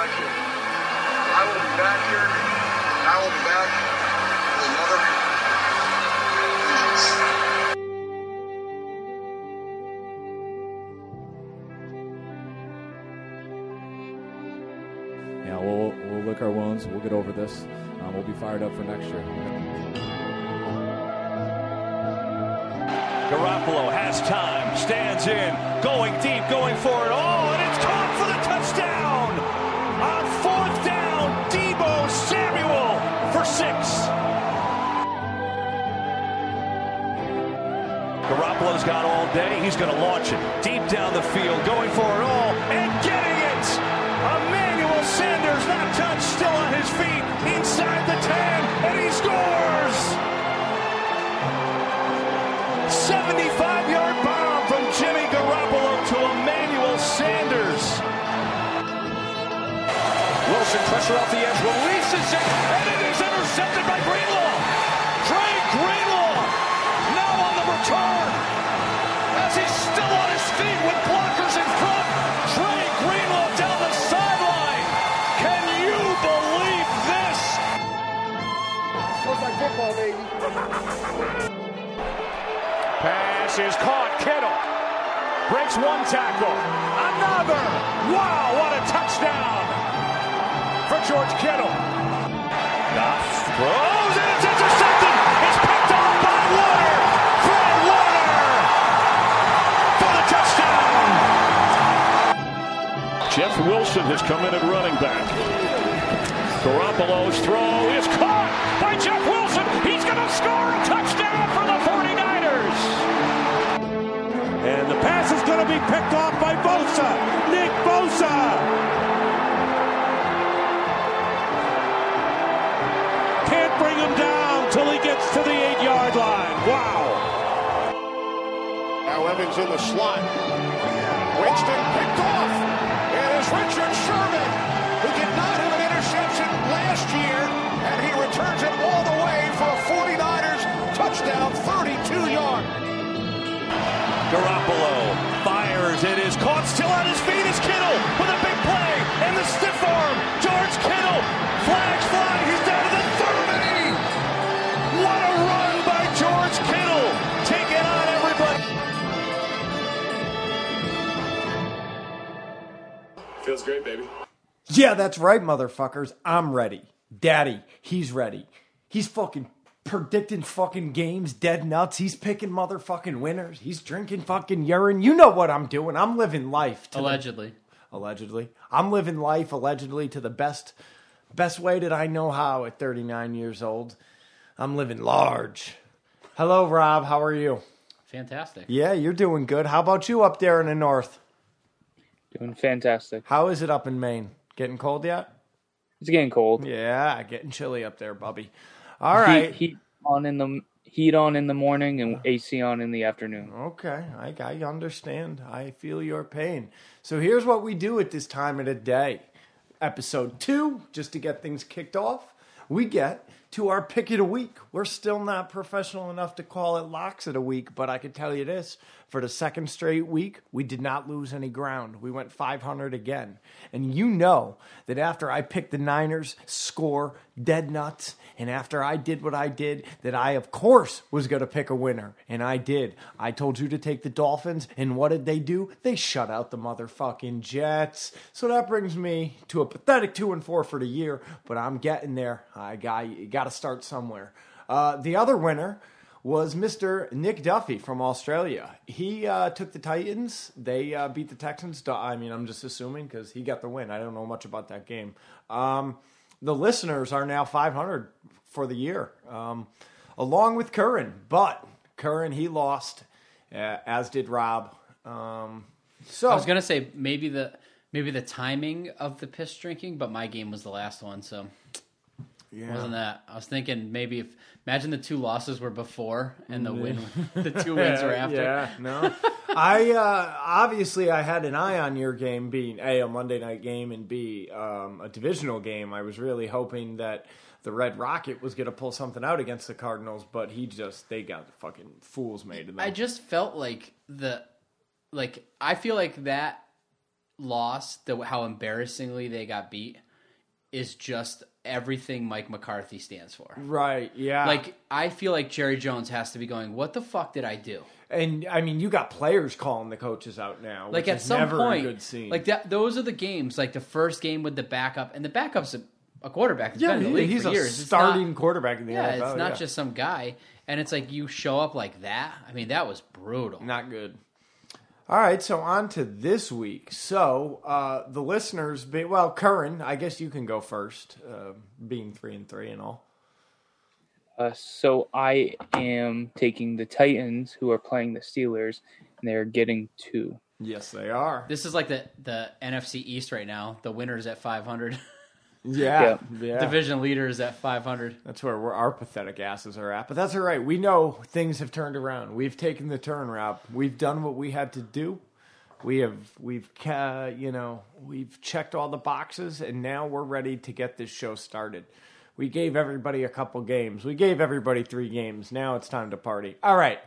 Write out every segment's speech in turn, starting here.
direction. I will be back here. I will be back with another. Yeah, we'll lick our wounds. We'll get over this. We'll be fired up for next year. Garoppolo has time, stands in, going deep, going for it all, and it's caught for the touchdown! On 4th down, Deebo Samuel for 6. Garoppolo's got all day. He's going to launch it deep down the field, going for it all, and getting it! Emmanuel Sanders, not touched, still on his feet, inside the 10, and he scores! 75-yard bomb from Jimmy Garoppolo to Emmanuel Sanders. Wilson, pressure off the edge, releases it, and it is intercepted by Greenlaw. Dre Greenlaw now on the return as he's still on his feet with blockers in front. Dre Greenlaw down the sideline. Can you believe this? Looks like football, baby. Pass is caught. Kittle breaks one tackle. Another. Wow, what a touchdown for George Kittle. Goff throws and it's intercepted. It's picked off by Warner. Fred Warner for the touchdown. Jeff Wilson has come in at running back. Garoppolo's throw is caught by Jeff Wilson. He's going to score a touchdown for the 49ers. And the pass is going to be picked off by Bosa. Nick Bosa. Can't bring him down till he gets to the 8-yard line. Wow. Now Evans in the slot. Winston picked off. It is Richard Sherman, who did not have an interception last year, and he returns it all the way for a 49ers touchdown, 32-yard. Garoppolo fires. It is caught. Still on his feet is Kittle with a big play. And the stiff arm. George Kittle. Flags fly. He's down to the 30. What a run by George Kittle. Taking on everybody. Feels great, baby. Yeah, that's right, motherfuckers. I'm ready. Daddy, he's ready. He's fucking predicting fucking games, dead nuts. He's picking motherfucking winners. He's drinking fucking urine. You know what I'm doing. I'm living life. Allegedly. Allegedly. I'm living life, allegedly, to the best way that I know how at 39 years old. I'm living large. Hello, Rob. How are you? Fantastic. Yeah, you're doing good. How about you up there in the north? Doing fantastic. How is it up in Maine? Getting cold yet? It's getting cold. Yeah, getting chilly up there, Bubby. All right. Heat on in the morning and AC on in the afternoon. Okay, I understand. I feel your pain. So here's what we do at this time of the day. Episode 2, just to get things kicked off, we get to our pick of the week. We're still not professional enough to call it locks of the week, but I can tell you this. For the second straight week, we did not lose any ground. We went 500 again. And you know that after I picked the Niners, score, dead nuts, and after I did what I did, that I, of course, was going to pick a winner. And I did. I told you to take the Dolphins, and what did they do? They shut out the motherfucking Jets. So that brings me to a pathetic 2-4 for the year, but I'm getting there. You got to start somewhere. The other winner was Mr. Nick Duffy from Australia. He took the Titans. They beat the Texans. I mean, I'm just assuming because he got the win. I don't know much about that game. The listeners are now 500 for the year, along with Curran. But Curran, he lost, as did Rob. So I was gonna say maybe the timing of the piss drinking, but my game was the last one, so. Yeah. Wasn't that? I was thinking maybe imagine the 2 losses were before and the two wins were after. Yeah, no. I had an eye on your game being A, a Monday night game, and B, a divisional game. I was really hoping that the Red Rocket was going to pull something out against the Cardinals, but they got the fucking fools made of them. I just felt like I feel like that loss, how embarrassingly they got beat, is just everything Mike McCarthy stands for. Right, yeah. Like, I feel like Jerry Jones has to be going, what the fuck did I do? And, I mean, you got players calling the coaches out now, Like, which at is some never point, a good scene. like, those are the games, like the first game with the backup, and the backup's a quarterback that's been in the league he's for a years. starting quarterback in the NFL. It's not just some guy. And it's like, you show up like that. I mean, that was brutal. Not good. All right, so on to this week. So the listeners, Curran, I guess you can go first, being 3-3 and all. So I am taking the Titans, who are playing the Steelers, and they're getting 2. Yes, they are. This is like the NFC East right now. The winner's at 500. Yeah. Division leaders at 500. That's where our pathetic asses are at. But that's all right. We know things have turned around. We've taken the turn, Rob. We've done what we had to do. We've checked all the boxes, and now we're ready to get this show started. We gave everybody a couple games. We gave everybody 3 games. Now it's time to party. All right.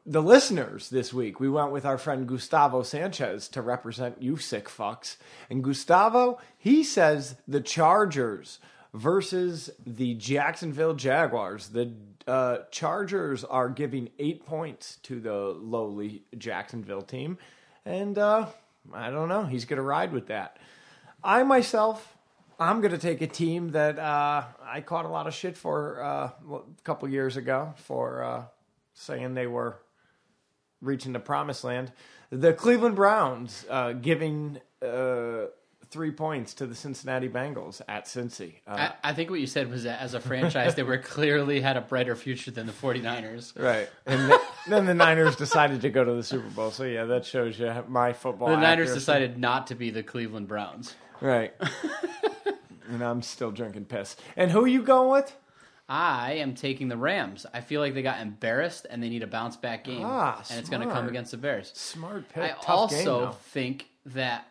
The listeners this week, we went with our friend Gustavo Sanchez to represent you sick fucks. And Gustavo, he says the Chargers versus the Jacksonville Jaguars. The Chargers are giving 8 points to the lowly Jacksonville team. And I don't know. He's going to ride with that. I'm going to take a team that I caught a lot of shit for a couple years ago for saying they were reaching the promised land. The Cleveland Browns giving 3 points to the Cincinnati Bengals at Cincy. I think what you said was that as a franchise, they were clearly had a brighter future than the 49ers. Right. And then the Niners decided to go to the Super Bowl. So, yeah, that shows you my football The Niners accuracy. decided not to be the Cleveland Browns. Right. And I'm still drinking piss. And who are you going with? I am taking the Rams. I feel like they got embarrassed and they need a bounce back game. And it's going to come against the Bears. Smart pick. I Tough also game, think that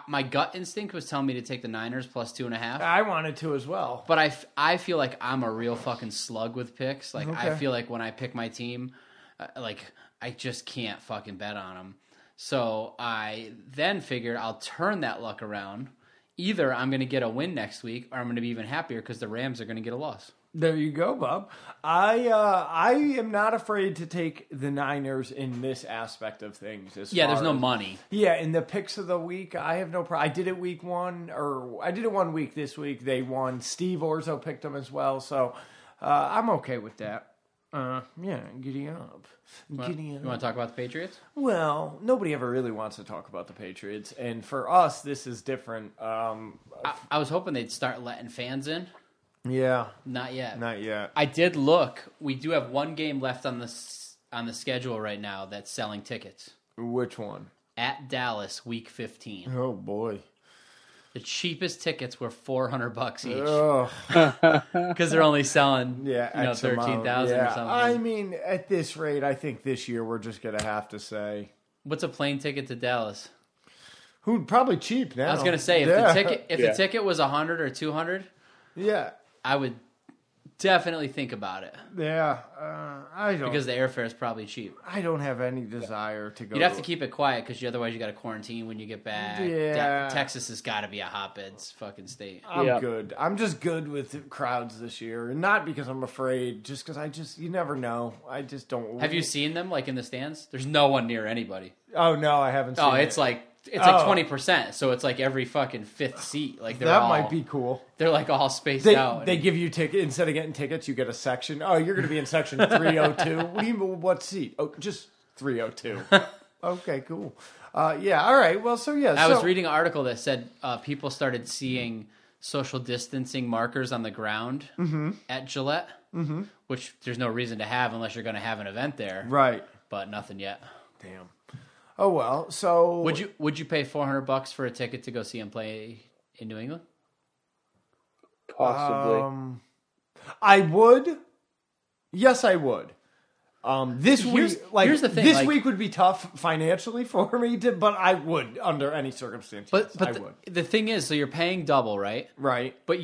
my gut instinct was telling me to take the Niners plus 2.5. I wanted to as well. But I feel like I'm a real fucking slug with picks. Like, Okay. I feel like when I pick my team, I just can't fucking bet on them. So I then figured I'll turn that luck around. Either I'm going to get a win next week, or I'm going to be even happier because the Rams are going to get a loss. There you go, Bob. I am not afraid to take the Niners in this aspect of things. There's no money. Yeah, in the picks of the week, I have no problem. I did it week 1, or I did it 1 week this week. They won. Steve Orzo picked them as well, so I'm okay with that. Yeah, giddy up. Giddy up. You want to talk about the Patriots? Well, nobody ever really wants to talk about the Patriots, and for us, this is different. I was hoping they'd start letting fans in. Yeah. Not yet. Not yet. I did look. We do have one game left on the schedule right now that's selling tickets. Which one? At Dallas, week 15. Oh, boy. The cheapest tickets were $400 each. Oh. Because they're only selling, X 13,000 amount. or something. I mean, at this rate, I think this year we're just going to have to say. What's a plane ticket to Dallas? Probably cheap now. I was going to say, if the ticket was $100 or $200, yeah, I would definitely think about it. Yeah, I don't. Because the airfare is probably cheap. I don't have any desire to go. You'd have to keep it quiet because otherwise you got to quarantine when you get back. Yeah. Texas has got to be a hotbed fucking state. I'm good. I'm just good with crowds this year. And not because I'm afraid, just because you never know. I just don't. Have you seen them like in the stands? There's no one near anybody. Oh, no, I haven't seen it. It's like 20%, so it's like every fucking fifth seat. Like might be cool. They're like all spaced out. They give you tickets instead of getting tickets. You get a section. Oh, you're going to be in section 302. What do you mean? What seat? Oh, just 302. Okay, cool. Yeah. All right. Well, so yeah. I was reading an article that said people started seeing social distancing markers on the ground at Gillette, which there's no reason to have unless you're going to have an event there. Right. But nothing yet. Damn. Oh well, so would you pay $400 for a ticket to go see him play in New England? Possibly. I would. Yes, I would. This week, here's the thing, this week would be tough financially for me but I would under any circumstances. But I would. The thing is, so you're paying double, right? Right. But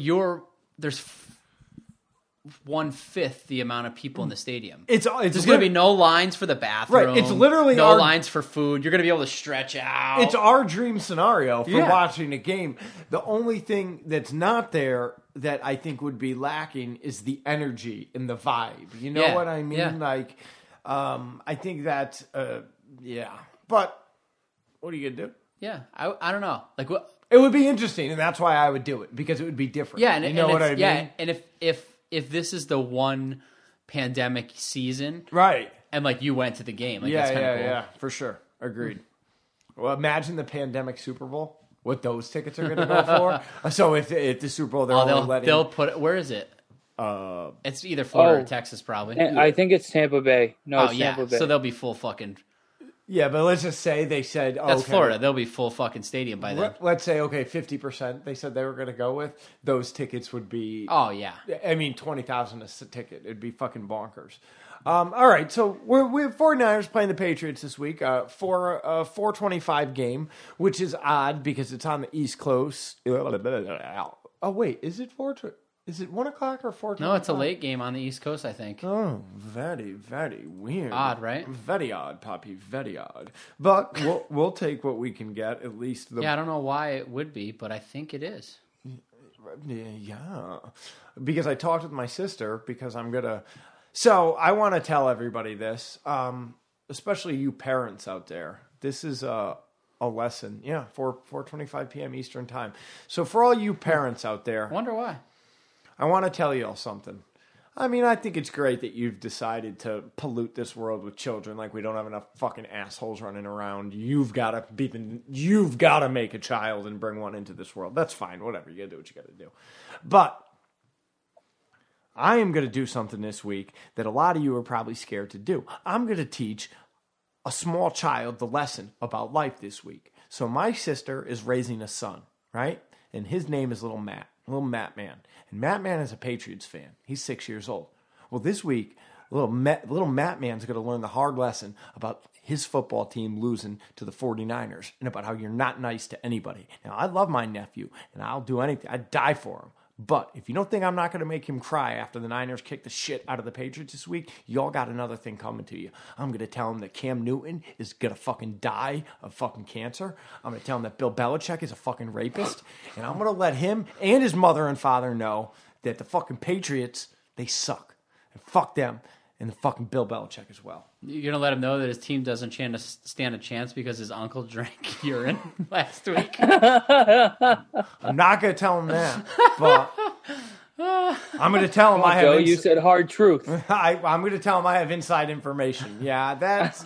1/5 the amount of people in the stadium. There's going to be no lines for the bathroom. Right, it's literally no lines for food. You're going to be able to stretch out. It's our dream scenario for watching a game. The only thing that's not there that I think would be lacking is the energy and the vibe. You know what I mean? Yeah. Like, I think that, But what are you gonna do? Yeah, I don't know. Like what? It would be interesting, and that's why I would do it, because it would be different. Yeah, and you know what I mean? Yeah, and if this is the one pandemic season, right? And like you went to the game, like that's kind of cool. Yeah, for sure. Agreed. Well, imagine the pandemic Super Bowl. What those tickets are going to go for? So if the Super Bowl, they'll put. Where is it? It's either Florida or Texas, probably. I think it's Tampa Bay. No, it's Tampa Bay. So they'll be full fucking. Yeah, but let's just say they said that's Florida. They'll be full fucking stadium by then. Let's say 50%. They said they were going to go with those tickets would be. Oh yeah. I mean, 20,000 a ticket. It'd be fucking bonkers. All right, so we have 49ers playing the Patriots this week for a 4:25 game, which is odd because it's on the East Coast. Oh wait, is it 4? Is it 1 o'clock or 4:25? No, it's a late game on the East Coast, I think. Oh, very, very weird. Odd, right? Very odd, Poppy. Very odd. But we'll take what we can get. At least Yeah, I don't know why it would be, but I think it is. Yeah, because I talked with my sister because I'm gonna. So I want to tell everybody this, especially you parents out there. This is a lesson. Yeah, 4:25 p.m. Eastern time. So for all you parents out there, Wonder why. I want to tell you all something. I mean, I think it's great that you've decided to pollute this world with children. Like we don't have enough fucking assholes running around. You've got to make a child and bring one into this world. That's fine. Whatever. You got to do what you got to do. But I am going to do something this week that a lot of you are probably scared to do. I'm going to teach a small child the lesson about life this week. So my sister is raising a son, right? And his name is Little Matt Man. And Matt Man is a Patriots fan. He's 6 years old. Well, this week, little Matt Man's going to learn the hard lesson about his football team losing to the 49ers and about how you're not nice to anybody. Now, I love my nephew, and I'll do anything. I'd die for him. But if you don't think I'm not going to make him cry after the Niners kick the shit out of the Patriots this week, y'all got another thing coming to you. I'm going to tell him that Cam Newton is going to fucking die of fucking cancer. I'm going to tell him that Bill Belichick is a fucking rapist. And I'm going to let him and his mother and father know that the fucking Patriots, they suck. And fuck them. And the fucking Bill Belichick as well. You're going to let him know that his team doesn't stand a chance because his uncle drank urine last week? I'm not going to tell him that, but I'm going to tell him I have... Joe, you said hard truth. I'm going to tell him I have inside information. Yeah, that's...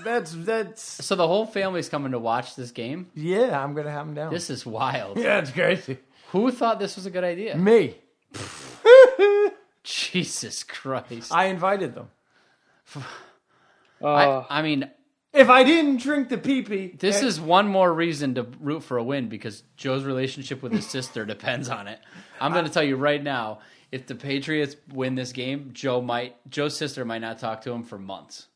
So the whole family's coming to watch this game? Yeah, I'm going to have him down. This is wild. Yeah, it's crazy. Who thought this was a good idea? Me. Jesus Christ. I invited them. I mean, if I didn't drink the pee-pee... This is one more reason to root for a win because Joe's relationship with his sister depends on it. I'm going to tell you right now, if the Patriots win this game, Joe's sister might not talk to him for months.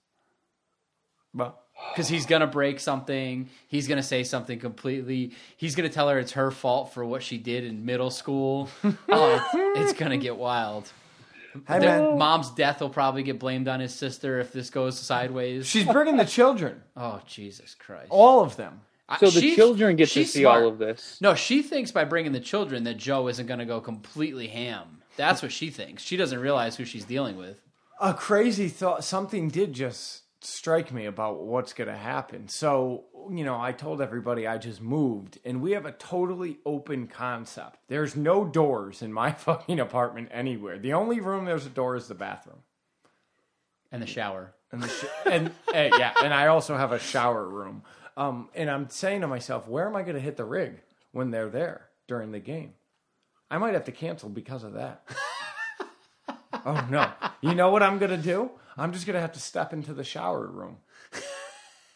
Because he's going to break something. He's going to say something completely... He's going to tell her it's her fault for what she did in middle school. It's going to get wild. Hey, man. Mom's death will probably get blamed on his sister if this goes sideways. She's bringing the children. Oh, Jesus Christ. All of them. So the children get to see smart. all of this. No, she thinks by bringing the children that Joe isn't going to go completely ham. That's what she thinks. She doesn't realize who she's dealing with. A crazy thought. Something did just strike me about what's going to happen. So, I told everybody I just moved, and we have a totally open concept. There's no doors in my fucking apartment anywhere. The only room there's a door is the bathroom. And the shower. And I also have a shower room. And I'm saying to myself, where am I going to hit the rig when they're there during the game? I might have to cancel because of that. Oh, no. You know what I'm going to do? I'm just going to have to step into the shower room.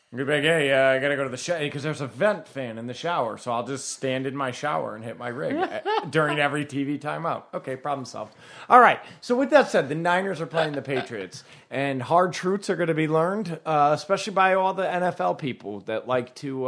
I'm going to be like, hey, I got to go to the shower because there's a vent fan in the shower. So I'll just stand in my shower and hit my rig during every TV timeout. Okay, problem solved. All right. So with that said, the Niners are playing the Patriots. And hard truths are going to be learned, especially by all the NFL people that like to,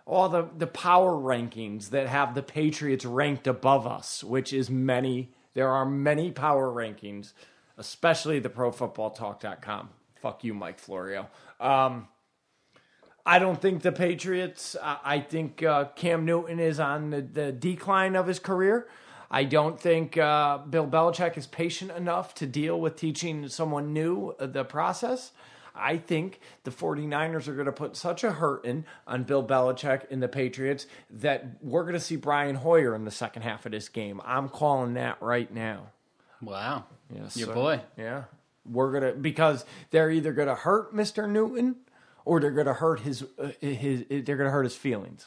all the power rankings that have the Patriots ranked above us, which is many There are many power rankings, especially the ProFootballTalk.com. Fuck you, Mike Florio. I don't think the Patriots, I think Cam Newton is on the decline of his career. I don't think Bill Belichick is patient enough to deal with teaching someone new the process. I think the 49ers are going to put such a hurting on Bill Belichick and the Patriots that we're going to see Brian Hoyer in the second half of this game. I'm calling that right now. Wow. Yes, Your sir. boy. Yeah. Because they're either going to hurt Mr. Newton or they're going to hurt his feelings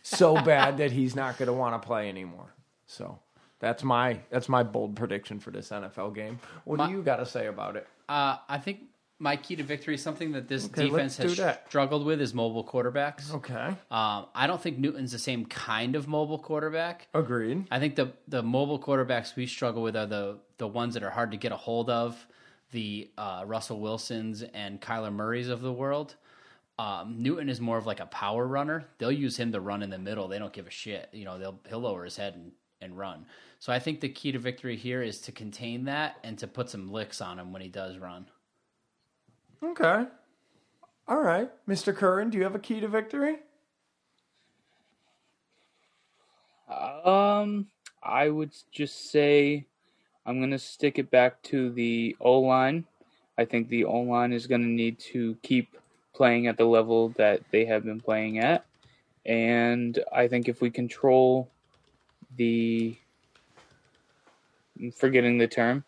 so bad that he's not going to want to play anymore. So that's my bold prediction for this NFL game. What do you got to say about it? I think my key to victory is something that this Okay, defense has struggled with is mobile quarterbacks. Okay. I don't think Newton's the same kind of mobile quarterback. Agreed. I think the mobile quarterbacks we struggle with are the ones that are hard to get a hold of, the Russell Wilsons and Kyler Murrays of the world. Newton is more of like a power runner. They'll use him to run in the middle. They don't give a shit. He'll lower his head and run. So I think the key to victory here is to contain that and to put some licks on him when he does run. Okay. All right. Mr. Curran, do you have a key to victory? I would just say I'm going to stick it back to the O-line. I think the O-line is going to need to keep playing at the level that they have been playing at. And I think if we control I'm forgetting the term.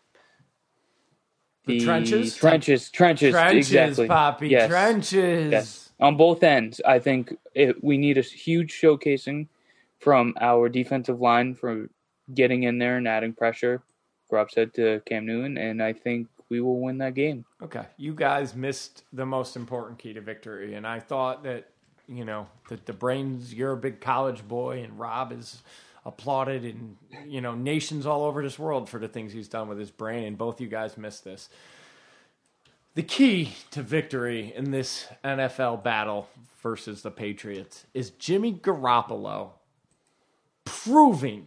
The trenches? Trenches, exactly. Poppy, yes. trenches. Yes. On both ends, I think we need a huge showcasing from our defensive line for getting in there and adding pressure for upset to Cam Newton, and I think we will win that game. Okay. You guys missed the most important key to victory, and I thought that, that the brains, you're a big college boy, and Rob is applauded in, nations all over this world for the things he's done with his brain, and both you guys missed this. The key to victory in this NFL battle versus the Patriots is Jimmy Garoppolo proving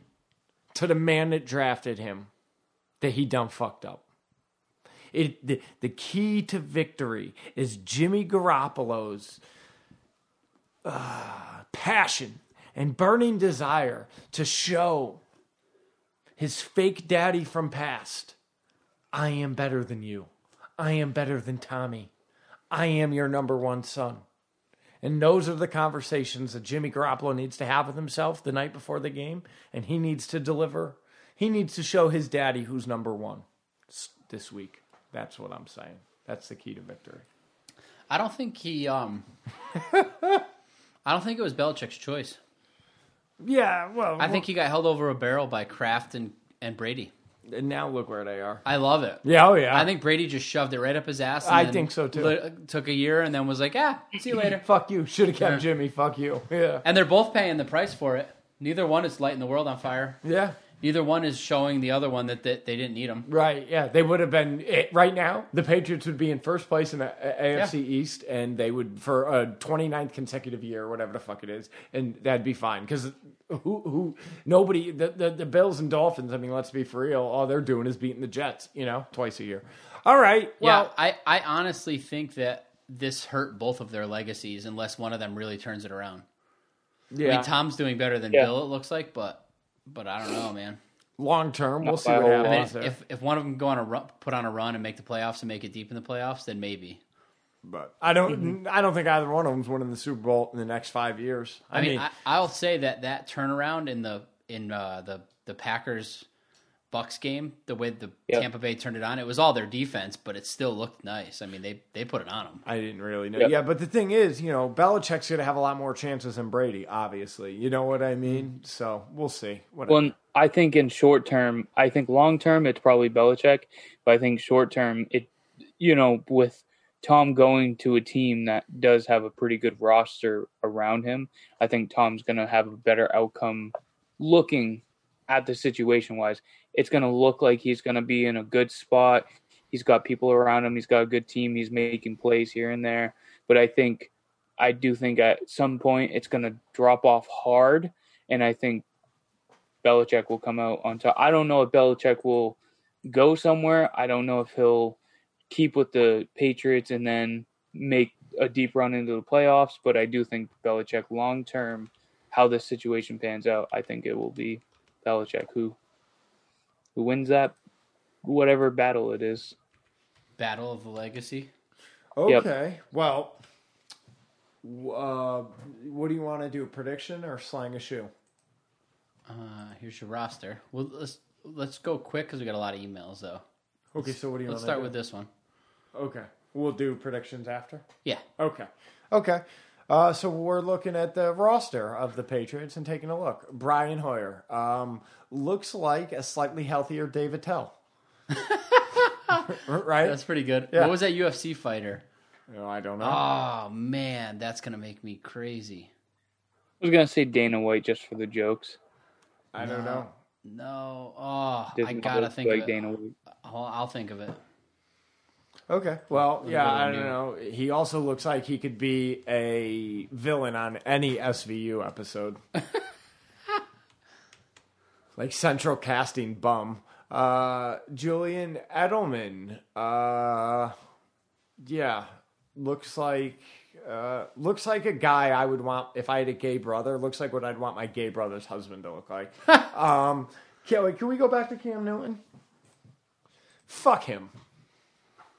to the man that drafted him that he done fucked up. The key to victory is Jimmy Garoppolo's passion and burning desire to show his fake daddy from past, I am better than you. I am better than Tommy. I am your number one son. And those are the conversations that Jimmy Garoppolo needs to have with himself the night before the game, and he needs to deliver. He needs to show his daddy who's number one this week. That's what I'm saying. That's the key to victory. I don't think I don't think it was Belichick's choice. Yeah, well, I think he got held over a barrel by Kraft and Brady. And now look where they are. I love it. Yeah, oh yeah. I think Brady just shoved it right up his ass. And I then think so too. Took a year and then was like, see you later. Fuck you. Should have kept Yeah. Jimmy. Fuck you. Yeah. And they're both paying the price for it. Neither one is lighting the world on fire. Yeah. Neither one is showing the other one that they didn't need him. Right, yeah. They would have been, right now, the Patriots would be in first place in the AFC East, and they would, for a 29th consecutive year, or whatever the fuck it is, and that'd be fine. Because nobody, the Bills and Dolphins, I mean, let's be for real, all they're doing is beating the Jets, twice a year. All right, well. Yeah, I honestly think that this hurt both of their legacies unless one of them really turns it around. Yeah. I mean, Tom's doing better than Bill, it looks like, but I don't know, man. Long term, we'll see by a what whole happens lot. there. If one of them go on put on a run and make the playoffs and make it deep in the playoffs, then maybe. But I don't think either one of them's winning the Super Bowl in the next 5 years. I mean, I'll say that turnaround in the Packers Bucks game, the way the Tampa Bay turned it on, it was all their defense, but it still looked nice. I mean, they put it on them. I didn't really know. Yep. Yeah, but the thing is, Belichick's going to have a lot more chances than Brady, obviously. You know what I mean? So we'll see. Well, I think in short term, I think long term it's probably Belichick, but I think short term with Tom going to a team that does have a pretty good roster around him, I think Tom's going to have a better outcome looking at the situation wise. It's going to look like he's going to be in a good spot. He's got people around him. He's got a good team. He's making plays here and there. But I do think at some point it's going to drop off hard. And I think Belichick will come out on top. I don't know if Belichick will go somewhere. I don't know if he'll keep with the Patriots and then make a deep run into the playoffs, but I do think Belichick long term, how this situation pans out, I think it will be Belichick who wins that whatever battle it is. Battle of the legacy. Okay. Yep. Well, what do you want to do? Prediction or slang a shoe? Here's your roster. Well, let's go quick because we got a lot of emails though. Okay, so what do you? Let's start with this one. Okay, we'll do predictions after. Yeah. Okay. So we're looking at the roster of the Patriots and taking a look. Brian Hoyer looks like a slightly healthier David Tell. Right? That's pretty good. Yeah. What was that UFC fighter? Oh, I don't know. Oh, man, that's going to make me crazy. I was going to say Dana White just for the jokes. I don't know. No. Oh, I Doesn't got to look think like of it. Dana White. I'll think of it. Okay. Well, yeah, I don't know. He also looks like he could be a villain on any SVU episode. Like central casting bum. Julian Edelman. Yeah. Looks like a guy I would want if I had a gay brother. Looks like what I'd want my gay brother's husband to look like. Can we go back to Cam Newton? Fuck him.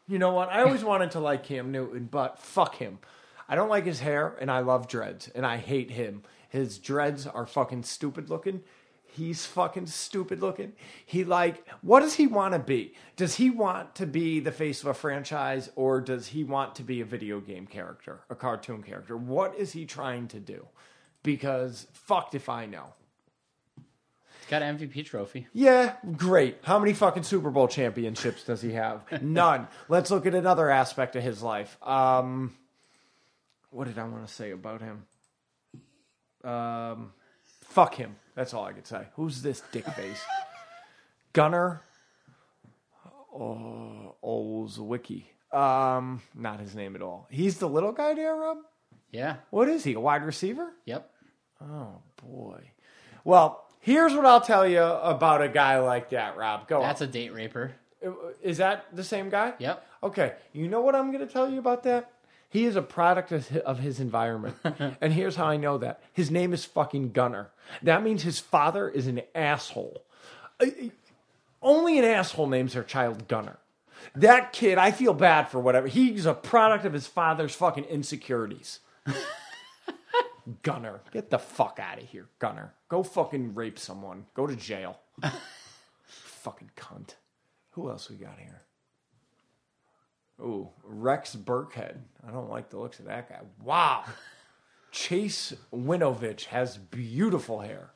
You know what? I always wanted to like Cam Newton, but fuck him. I don't like his hair, and I love dreads, and I hate him. His dreads are fucking stupid looking. He's fucking stupid looking. What does he want to be? Does he want to be the face of a franchise, or does he want to be a video game character, a cartoon character? What is he trying to do? Because fucked if I know. He's got an MVP trophy. Yeah, great. How many fucking Super Bowl championships does he have? None. Let's look at another aspect of his life. What did I want to say about him? Fuck him. That's all I could say. Who's this dick face? Gunner Olszewski. Not his name at all. He's the little guy there, Rob? Yeah. What is he, a wide receiver? Yep. Oh, boy. Well, here's what I'll tell you about a guy like that, Rob. Go on. That's a date raper. Is that the same guy? Yep. Okay. You know what I'm going to tell you about that? He is a product of his environment. And here's how I know that. His name is fucking Gunner. That means his father is an asshole. Only an asshole names their child Gunner. That kid, I feel bad for whatever. He's a product of his father's fucking insecurities. Gunner. Get the fuck out of here, Gunner. Go fucking rape someone. Go to jail. Fucking cunt. Who else we got here? Ooh, Rex Burkhead. I don't like the looks of that guy. Wow. Chase Winovich has beautiful hair.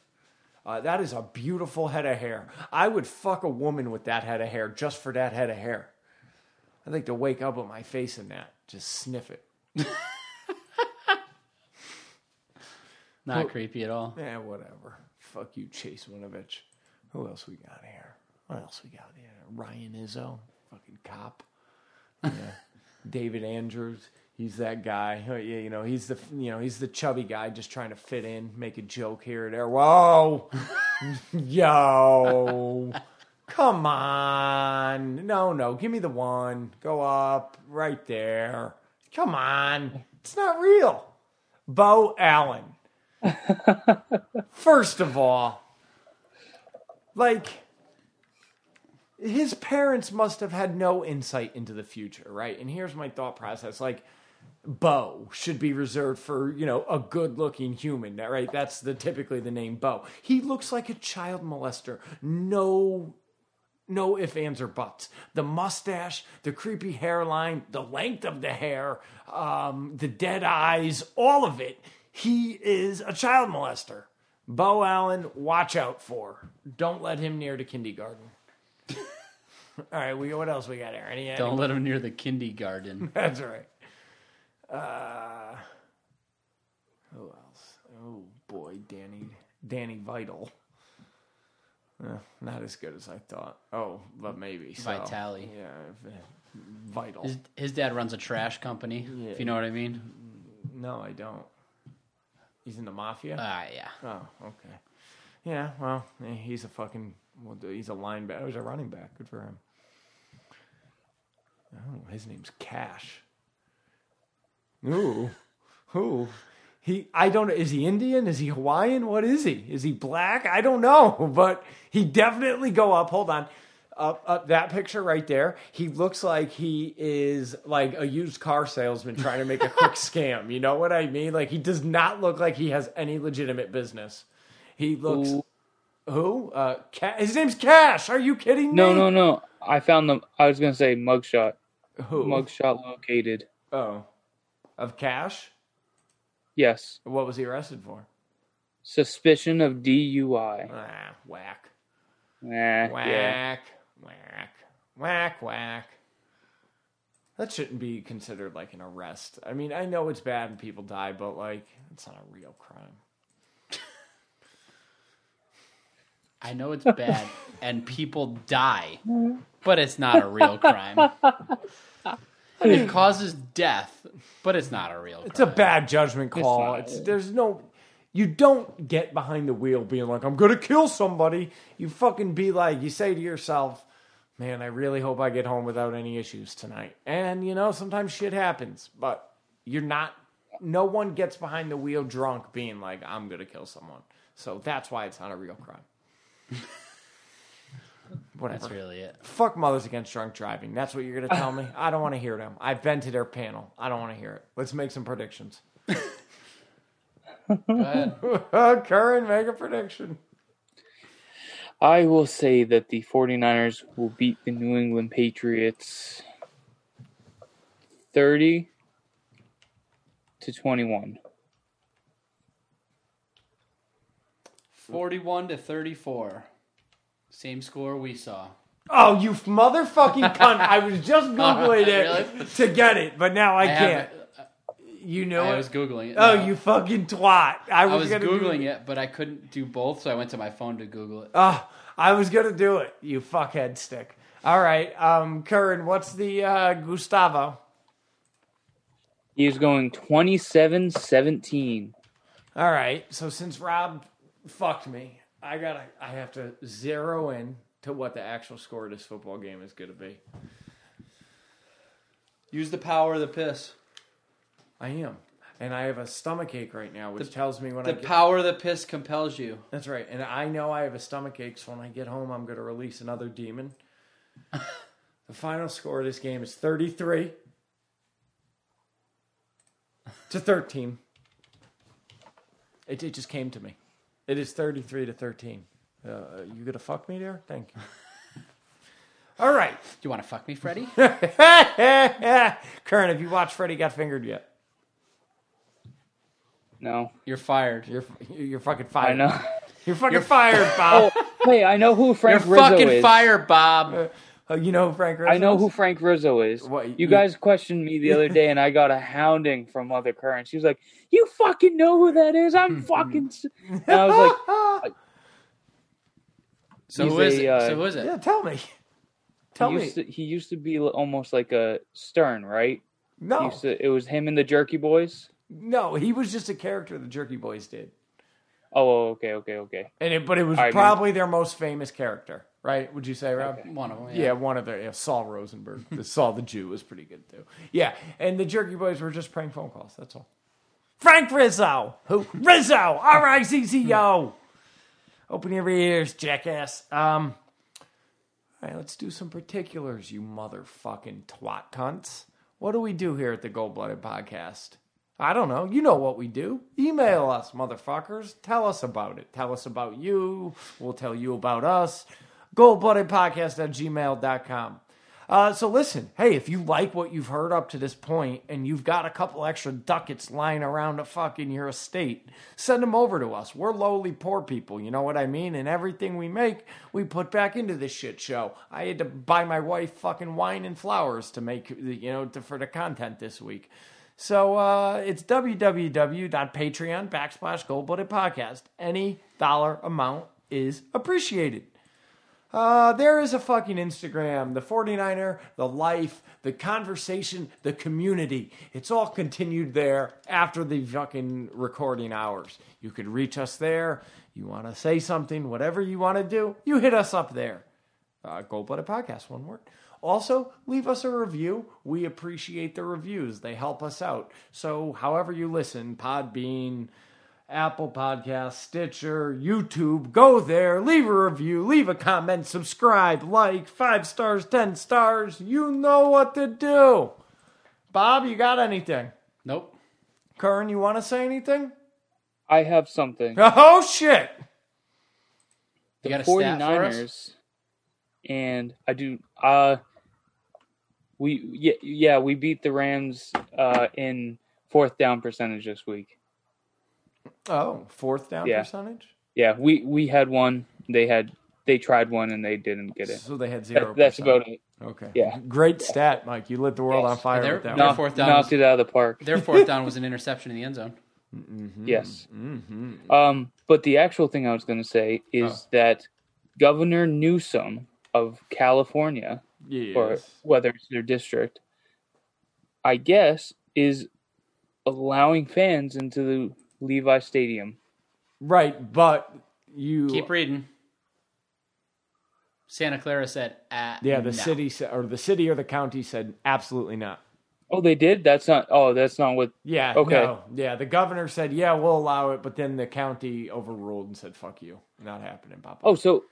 That is a beautiful head of hair. I would fuck a woman with that head of hair just for that head of hair. I'd like to wake up with my face in that. Just sniff it. Not creepy at all. Yeah, whatever. Fuck you, Chase Winovich. Who else we got here? What else we got here? Ryan Izzo. Fucking cop. Yeah. David Andrews, he's that guy. Yeah, he's the chubby guy just trying to fit in, make a joke here or there. Whoa, yo, come on, no, give me the one. Go up right there. Come on, it's not real. Bo Allen. First of all, his parents must have had no insight into the future, right? And here's my thought process. Bo should be reserved for, a good-looking human, right? That's typically the name Bo. He looks like a child molester. No ifs, ands, or buts. The mustache, the creepy hairline, the length of the hair, the dead eyes, all of it. He is a child molester. Bo Allen, watch out for. Don't let him near the kindergarten. All right, what else we got here? Don't let him near the kindergarten. That's right. Who else? Oh boy, Danny Vital. Not as good as I thought. Oh, but maybe. So. Vitale. Yeah, Vital. His dad runs a trash company. Yeah. If you know what I mean. No, I don't. He's in the mafia. Yeah. Oh, okay. Yeah, well, he's a linebacker. He's a running back. Good for him. Oh, his name's Cash. Ooh. Who? I don't know. Is he Indian? Is he Hawaiian? What is he? Is he black? I don't know, but he definitely go up. Hold on. That picture right there, he looks like he is like a used car salesman trying to make a quick scam. You know what I mean? Like, he does not look like he has any legitimate business. He looks... Ooh. Who? His name's Cash. Are you kidding me? No. I found them. I was going to say mugshot. Who? Mugshot located. Oh. Of Cash? Yes. What was he arrested for? Suspicion of DUI. Whack. Yeah. Whack. That shouldn't be considered like an arrest. I mean, I know it's bad and people die, but like, it's not a real crime. I know it's bad and people die, but it's not a real crime. It causes death, but it's not a real crime. It's a bad judgment call. You don't get behind the wheel being like, I'm going to kill somebody. You fucking be like, you say to yourself, man, I really hope I get home without any issues tonight. And, sometimes shit happens, but no one gets behind the wheel drunk being like, I'm going to kill someone. So that's why it's not a real crime. Whatever. That's really it. Fuck Mothers Against Drunk Driving. That's what you're going to tell me? I don't want to hear them. I've been to their panel. I don't want to hear it. Let's make some predictions. Go ahead. Curran, make a prediction. I will say that the 49ers will beat the New England Patriots 30-21. 41-34. Same score we saw. Oh, you motherfucking cunt. I was just Googling it Really? to get it, but now I can't. You know I it? was Googling it. Oh, No. you fucking twat. I was Googling it, but I couldn't do both, so I went to my phone to Google it. Oh, I was going to do it, you fuckhead stick. All right, Curran, what's the Gustavo? He is going 27-17. All right, so since Rob fucked me, I have to zero in to what the actual score of this football game is going to be. Use the power of the piss. I am. And I have a stomach ache right now, which tells me when the power of the piss compels you. That's right. And I know I have a stomach ache, so when I get home, I'm going to release another demon. The final score of this game is 33-13. It just came to me. It is 33-13. You gonna fuck me there? Thank you. All right. Do you want to fuck me, Freddie? Curran, have you watched Freddie Got Fingered yet? No. You're fired. You're fucking fired. I know. You're fired, Bob. Oh, hey, I know who Frank You're Rizzo fucking is. fired, Bob. You know who Frank Rizzo is? I know who Frank Rizzo is. What, you guys questioned me the other day, and I got a hounding from Mother Curran. She was like, "You fucking know who that is? I'm fucking." And I was like, So who is it? Yeah, tell me. He used to be almost like a Stern, right? No. It was him and the Jerky Boys. No, he was just a character the Jerky Boys did. Oh, okay. But it was probably their most famous character, right? Would you say, Rob? Okay. One of them. Yeah, one of their. Saul Rosenberg. Saul the Jew was pretty good too. Yeah, and the Jerky Boys were just prank phone calls. That's all. Frank Rizzo. Who? Rizzo. R-I-Z-Z-O. Open your ears, jackass. All right, let's do some particulars, you motherfucking twat cunts. What do we do here at the Gold Blooded Podcast? I don't know. You know what we do. Email us, motherfuckers. Tell us about it. Tell us about you. We'll tell you about us. goldbloodedpodcast@gmail.com. So listen, hey, if you like what you've heard up to this point and you've got a couple extra ducats lying around your estate, send them over to us. We're lowly poor people, you know what I mean? And everything we make, we put back into this shit show. I had to buy my wife fucking wine and flowers to make, for the content this week. So it's www.patreon.com/goldbloodedpodcast. Any dollar amount is appreciated. There is a fucking Instagram, the 49er, the life, the conversation, the community. It's all continued there after the fucking recording hours. You could reach us there. You want to say something, whatever you want to do, you hit us up there. Gold-Blooded Podcast, one word. Also, leave us a review. We appreciate the reviews. They help us out. So however you listen, Podbean, Apple Podcasts, Stitcher, YouTube, go there, leave a review, leave a comment, subscribe, like, 5 stars, 10 stars. You know what to do. Bob, you got anything? Nope. Curran, you want to say anything? I have something. Oh, shit. You got a 49ers, stat for us? and I do. We beat the Rams in fourth down percentage this week. Oh, fourth down percentage? Yeah, we had one. They tried one and they didn't get it. So they had 0%. That's about it. Okay. Yeah. Great stat, Mike. You lit the world on fire with that their one. fourth down Knocked it out of the park. Their fourth down was an interception in the end zone. Mm-hmm. Yes. Mm-hmm. But the actual thing I was going to say is that Governor Newsom of California, or whether it's their district, I guess, is allowing fans into the Levi Stadium. Right, but you... Keep reading. Santa Clara said, the no. city or the county said absolutely not. Oh, they did? That's not what... Yeah, okay. No. Yeah, the governor said, yeah, we'll allow it, but then the county overruled and said, fuck you. Not happening, Papa. Oh,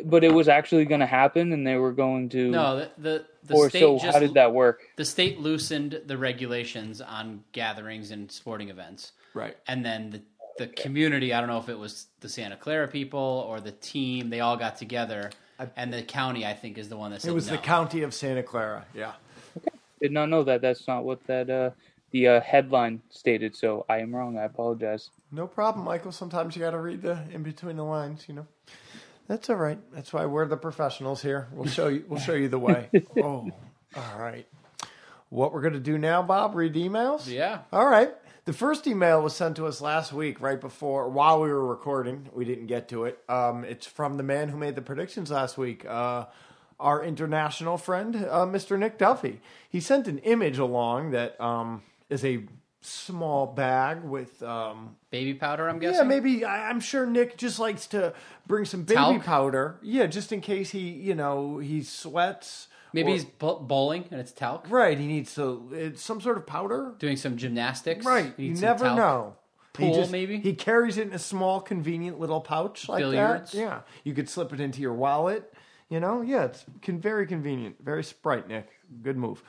but it was actually going to happen and they were going to... No, the or state so just... how did that work? The state loosened the regulations on gatherings and sporting events. Right. And then the community, I don't know if it was the Santa Clara people or the team, they all got together. And the county, I think, is the one that said no. It was the county of Santa Clara, yeah. Okay. Did not know that. That's not what the headline stated, so I am wrong. I apologize. No problem, Michael. Sometimes you got to read the in between the lines, you know. That's all right. That's why we're the professionals here. We'll show you the way. Oh, all right. What we're going to do now, Bob, read emails? Yeah. All right. The first email was sent to us last week, while we were recording. We didn't get to it. It's from the man who made the predictions last week, our international friend, Mr. Nick Duffy. He sent an image along that is a small bag with... baby powder, I'm guessing? Yeah, maybe. I'm sure Nick just likes to bring some baby Talc? powder. Yeah, just in case he sweats. Maybe he's bowling and it's talc. Right, he needs it's some sort of powder. Doing some gymnastics. Right, you never know. Pool, maybe? He carries it in a small, convenient little pouch like Billiards? that. Yeah, you could slip it into your wallet. Yeah, it's very convenient. Very Sprite, Nick. Good move.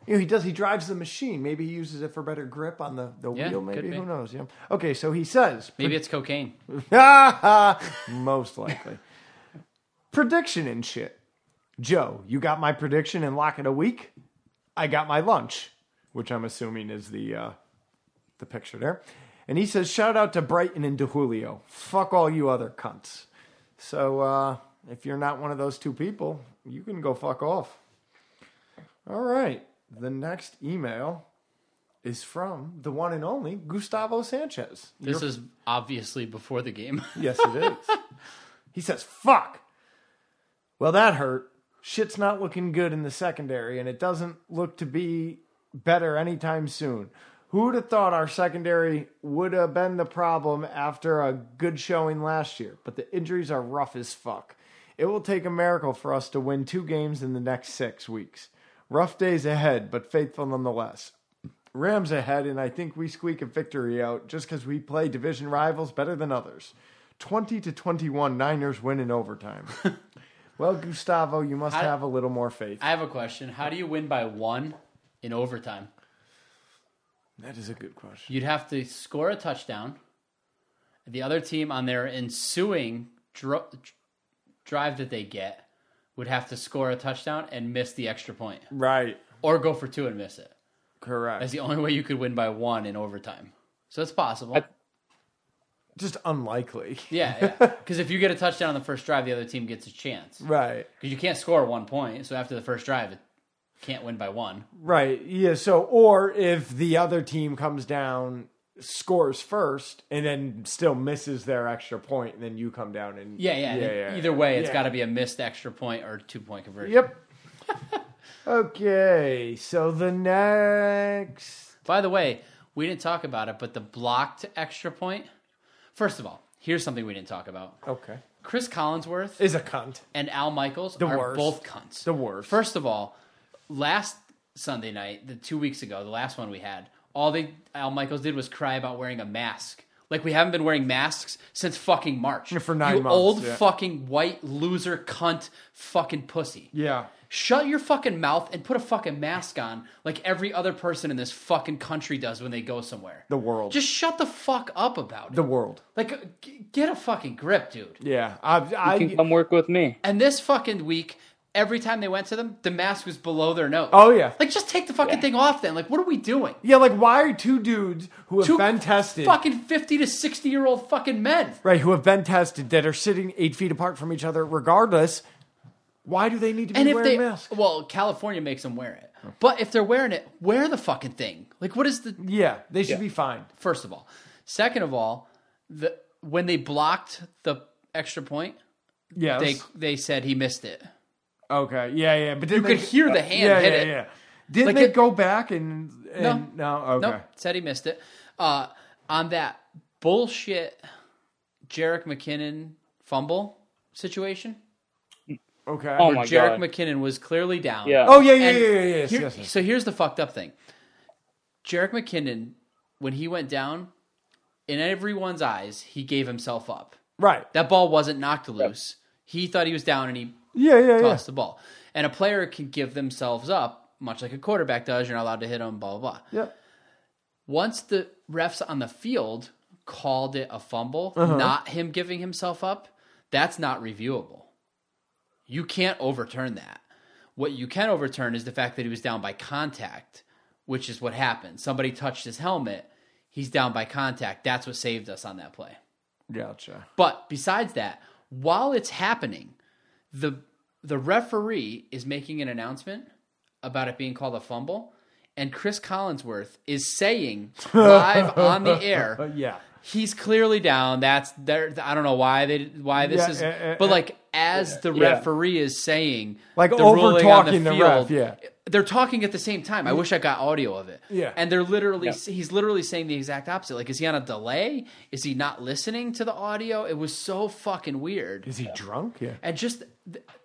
He drives the machine. Maybe he uses it for better grip on the wheel. Maybe, who knows? Yeah. Okay, so he says... Maybe it's cocaine. Most likely. Prediction and shit. Joe, you got my prediction and lock it a week? I got my lunch, which I'm assuming is the picture there. And he says, shout out to Brighton and DeJulio. Fuck all you other cunts. So if you're not one of those two people, you can go fuck off. All right. The next email is from the one and only Gustavo Sanchez. This is obviously before the game. Yes, it is. He says, fuck. Well, that hurt. Shit's not looking good in the secondary, and it doesn't look to be better anytime soon. Who would have thought our secondary would have been the problem after a good showing last year? But the injuries are rough as fuck. It will take a miracle for us to win 2 games in the next 6 weeks. Rough days ahead, but faithful nonetheless. Rams ahead, and I think we squeak a victory out just because we play division rivals better than others. 20-21, Niners win in overtime. Well, Gustavo, you must have a little more faith. I have a question. How do you win by 1 in overtime? That is a good question. You'd have to score a touchdown. The other team on their ensuing drive that they get would have to score a touchdown and miss the extra point. Right. Or go for 2 and miss it. Correct. That's the only way you could win by 1 in overtime. So it's possible. Just unlikely. Yeah. Because if you get a touchdown on the first drive, the other team gets a chance. Right. Because you can't score 1 point. So after the first drive, it can't win by 1. Right. Yeah. So, or if the other team comes down scores first and then still misses their extra point, and then you come down and Either way, it's got to be a missed extra point or 2-point conversion. Yep. Okay, so the next. By the way, we didn't talk about it, but the blocked extra point. First of all, here's something we didn't talk about. Okay. Chris Collinsworth is a cunt, and Al Michaels the are worst. both cunts. The worst. First of all, last Sunday night, 2 weeks ago, the last one we had, all Al Michaels did was cry about wearing a mask. Like, we haven't been wearing masks since fucking March. For 9 months. You old fucking white loser cunt fucking pussy. Yeah. Shut your fucking mouth and put a fucking mask on like every other person in this fucking country does when they go somewhere. The world. Just shut the fuck up about it. The world. Like, get a fucking grip, dude. Yeah. You can come work with me. And this fucking week, every time they went to them, the mask was below their nose. Oh, yeah. Like, just take the fucking thing off then. Like, what are we doing? Yeah, like, why are two dudes who have been tested... fucking 50 to 60-year-old fucking men. Right, who have been tested that are sitting 8 feet apart from each other regardless... Why do they need to be wearing masks? Well, California makes them wear it. But if they're wearing it, wear the fucking thing. Like, what is the... Yeah, they should be fine. First of all. Second of all, when they blocked the extra point, they said he missed it. Okay, yeah. But you could hear the hand hit it. Yeah. Didn't they go back and no? Okay. Nope, said he missed it. On that bullshit Jerick McKinnon fumble situation... Okay. Oh my God. Jerick McKinnon was clearly down. Yeah. Oh, yeah. Yes. So here's the fucked up thing. Jerick McKinnon, when he went down, in everyone's eyes, he gave himself up. Right. That ball wasn't knocked loose. He thought he was down and he tossed the ball. And a player can give themselves up, much like a quarterback does. You're not allowed to hit them, blah, blah, blah. Yeah. Once the refs on the field called it a fumble, not him giving himself up, that's not reviewable. You can't overturn that. What you can overturn is the fact that he was down by contact, which is what happened. Somebody touched his helmet. He's down by contact. That's what saved us on that play. Gotcha. But besides that, while it's happening, the referee is making an announcement about it being called a fumble, and Chris Collinsworth is saying live on the air, he's clearly down. That's there. I don't know why this is, but like as the referee is saying, like the over talking the ref, they're talking at the same time. I wish I got audio of it. Yeah, and they're literally he's literally saying the exact opposite. Like, is he on a delay? Is he not listening to the audio? It was so fucking weird. Is he drunk? Yeah, and just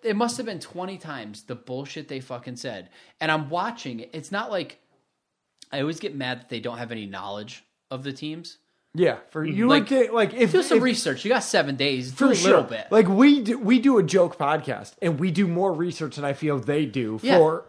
it must have been 20 times the bullshit they fucking said. And I'm watching it. It's not like I always get mad that they don't have any knowledge of the teams. Yeah, for you like if do some research. You got 7 days. Do for a little bit. Like we do a joke podcast, and we do more research than I feel they do for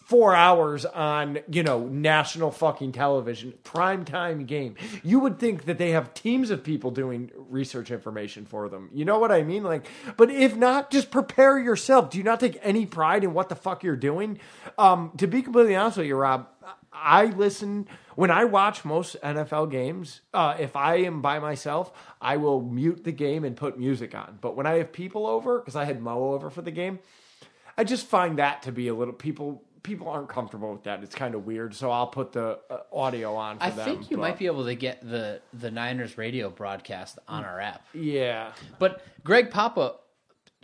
4 hours on national fucking television, primetime game. You would think that they have teams of people doing research information for them. You know what I mean? Like, but if not, just prepare yourself. Do you not take any pride in what the fuck you're doing? To be completely honest with you, Rob, I listen when I watch most NFL games. If I am by myself, I will mute the game and put music on. But when I have people over, because I had Mo over for the game, I just find that to be a little people aren't comfortable with that. It's kind of weird, so I'll put the audio on for them. I think you might be able to get the Niners radio broadcast on our app. Yeah, but Greg Papa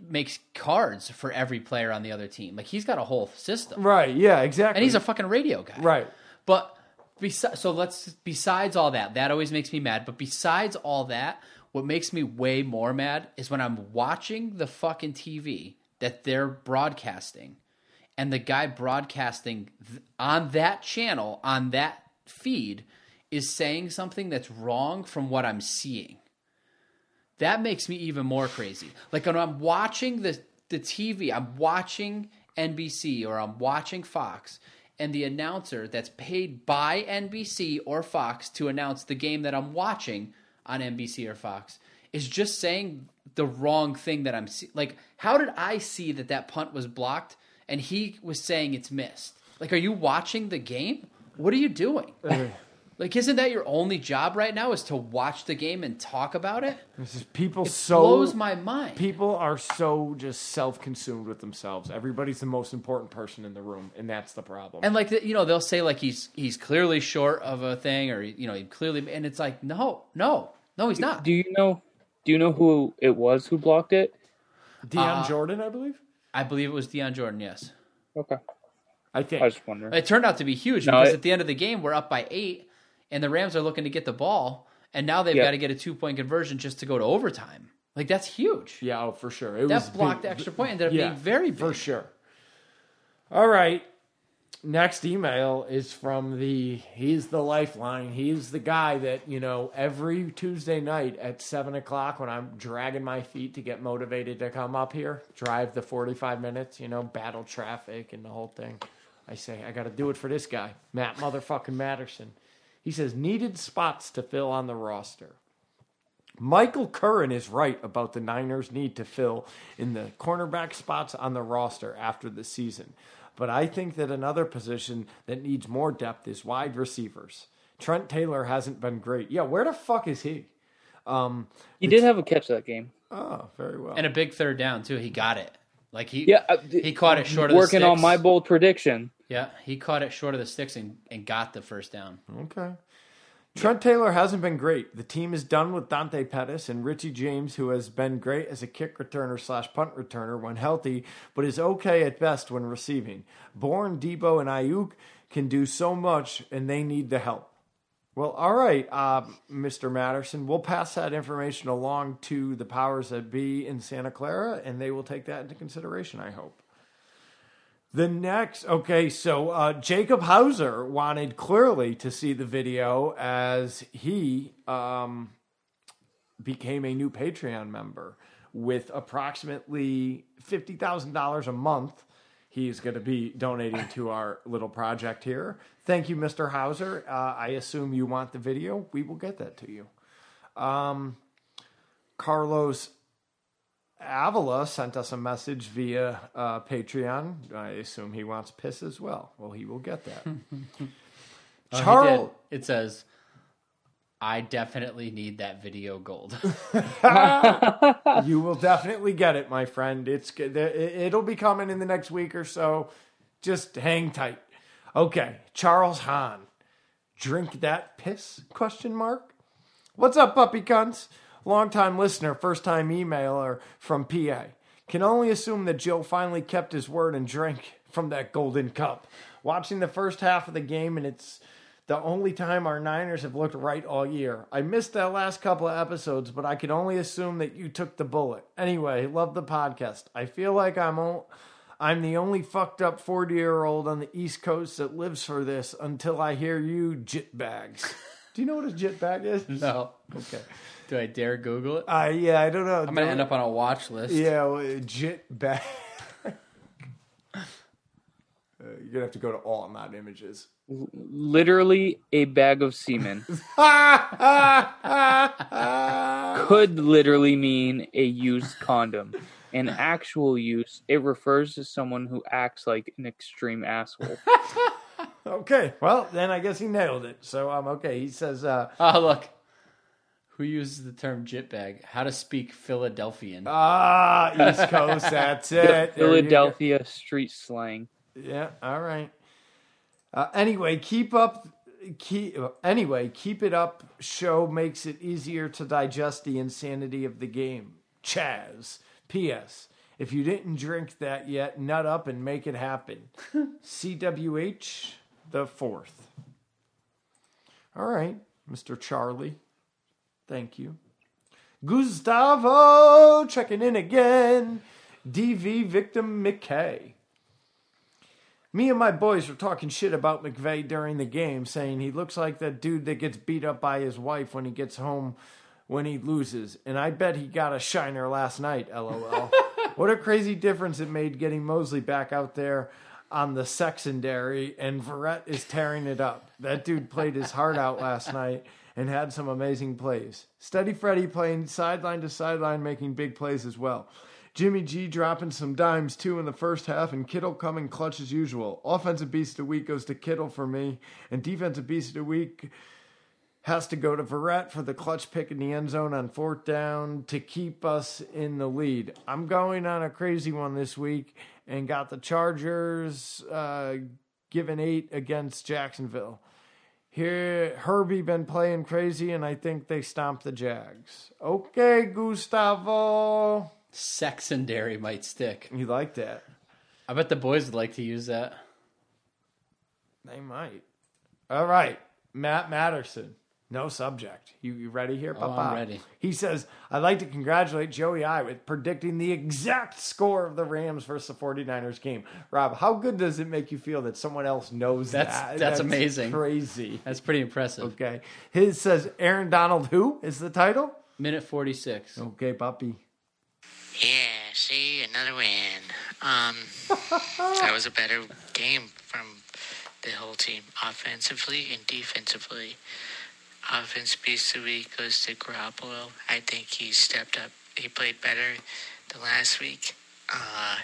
makes cards for every player on the other team. Like, he's got a whole system. Right, yeah, exactly. And he's a fucking radio guy. Right. But besides all that always makes me mad. But besides all that, what makes me way more mad is when I'm watching the fucking TV that they're broadcasting, and the guy broadcasting on that channel, on that feed, is saying something that's wrong from what I'm seeing. That makes me even more crazy. Like, when I'm watching the TV, I'm watching NBC or I'm watching Fox, and the announcer that's paid by NBC or Fox to announce the game that I'm watching on NBC or Fox is just saying the wrong thing that I'm seeing. Like, how did I see that punt was blocked and he was saying it's missed? Like, are you watching the game? What are you doing? Like, isn't that your only job right now is to watch the game and talk about it? This is people It blows my mind. People are so just self-consumed with themselves. Everybody's the most important person in the room, and that's the problem. And like, they'll say like he's clearly short of a thing, or he clearly, and it's like no, he's not. Do you know who it was who blocked it? Deion Jordan, I believe. I believe it was Deion Jordan. Yes. Okay. I think. I was wondering. It turned out to be huge because at the end of the game we're up by 8. And the Rams are looking to get the ball, and now they've got to get a 2-point conversion just to go to overtime. Like, that's huge. Yeah, for sure. That blocked extra point ended up being very big. For sure. All right. Next email is from he's the lifeline. He's the guy that, every Tuesday night at 7 o'clock when I'm dragging my feet to get motivated to come up here, drive the 45 minutes, battle traffic and the whole thing. I say, I got to do it for this guy, Matt motherfucking Matterson. He says, needed spots to fill on the roster. Michael Curran is right about the Niners' need to fill in the cornerback spots on the roster after the season. But I think that another position that needs more depth is wide receivers. Trent Taylor hasn't been great. Yeah, where the fuck is he? He did have a catch that game. Oh, very well. And a big third down, too. He got it. Like he caught it short of the sticks. Working on my bold prediction. Yeah, he caught it short of the sticks and got the first down. Okay. Trent Taylor hasn't been great. The team is done with Dante Pettis and Richie James, who has been great as a kick returner / punt returner when healthy, but is okay at best when receiving. Bourne, Debo, and Ayuk can do so much, and they need the help. Well, all right, Mr. Matterson. We'll pass that information along to the powers that be in Santa Clara, and they will take that into consideration, I hope. The next, so Jacob Hauser wanted clearly to see the video as he became a new Patreon member with approximately $50,000 a month. He's going to be donating to our little project here. Thank you, Mr. Hauser. I assume you want the video. We will get that to you. Carlos Avila sent us a message via Patreon. I assume he wants piss as well. Well, he will get that. Charles, it says, I definitely need that video gold. You will definitely get it, my friend. It'll be coming in the next week or so. Just hang tight. Okay, Charles Hahn. Drink that piss? ? What's up, puppy cunts? Long-time listener, first-time emailer from PA. Can only assume that Joe finally kept his word and drank from that golden cup. Watching the first half of the game, and it's the only time our Niners have looked right all year. I missed that last couple of episodes, but I can only assume that you took the bullet. Anyway, love the podcast. I feel like I'm the only fucked up 40-year-old on the East Coast that lives for this until I hear you jitbags. Do you know what a jitbag is? No. Okay. Do I dare Google it? Yeah, I don't know. I'm going to end up on a watch list. Yeah, jitbag. You're going to have to go to all not images. Literally a bag of semen. Could literally mean a used condom. In actual use, it refers to someone who acts like an extreme asshole. Okay, well, then I guess he nailed it. So I'm okay. He says... Oh, look. Who uses the term jitbag? How to speak Philadelphian. East Coast, that's it. Philadelphia street slang. Yeah, all right. Anyway, keep it up. Show makes it easier to digest the insanity of the game. Chaz. P.S. If you didn't drink that yet, nut up and make it happen. CWH the 4th. All right, Mr. Charlie. Thank you. Gustavo checking in again. DV victim McKay. Me and my boys were talking shit about McVay during the game, saying he looks like that dude that gets beat up by his wife when he gets home when he loses. And I bet he got a shiner last night, LOL. What a crazy difference it made getting Mosley back out there on the secondary, and Verrett is tearing it up. That dude played his heart out last night and had some amazing plays. Steady Freddy playing sideline to sideline, making big plays as well. Jimmy G dropping some dimes too in the first half, and Kittle coming clutch as usual. Offensive Beast of the Week goes to Kittle for me, and Defensive Beast of the Week has to go to Verrett for the clutch pick in the end zone on 4th down to keep us in the lead. I'm going on a crazy one this week and got the Chargers given 8 against Jacksonville. Here, Herbie been playing crazy, and I think they stomped the Jags. Okay, Gustavo. Secondary might stick. You like that? I bet the boys would like to use that. They might. All right, Matt Matterson. No subject. You ready here, Papa? I'm ready. He says, I'd like to congratulate Joey I with predicting the exact score of the Rams versus the 49ers game. Rob, how good does it make you feel that someone else knows that? That's amazing. Crazy. That's pretty impressive. Okay. His says, Aaron Donald who is the title? Minute 46. Okay, Puppy. Yeah, see, another win. That was a better game from the whole team, offensively and defensively. Offense piece of the week goes to Garoppolo. I think he stepped up. He played better than last week. A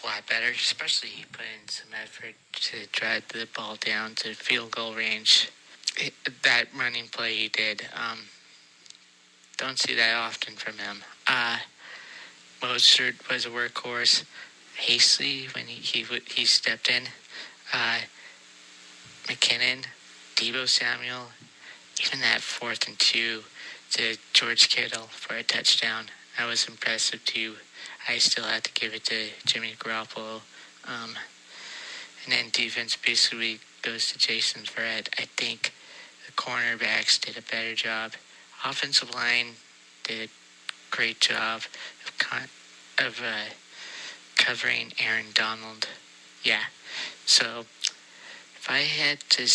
lot better, especially he put in some effort to drive the ball down to field goal range. That running play he did, don't see that often from him. Mostert was a workhorse. Hasty when he stepped in. McKinnon, Deebo Samuel, even that 4th and 2 to George Kittle for a touchdown. That was impressive too. I still had to give it to Jimmy Garoppolo. And then defense basically goes to Jason Verrett. I think the cornerbacks did a better job. Offensive line did a great job of covering Aaron Donald. Yeah. So if I had to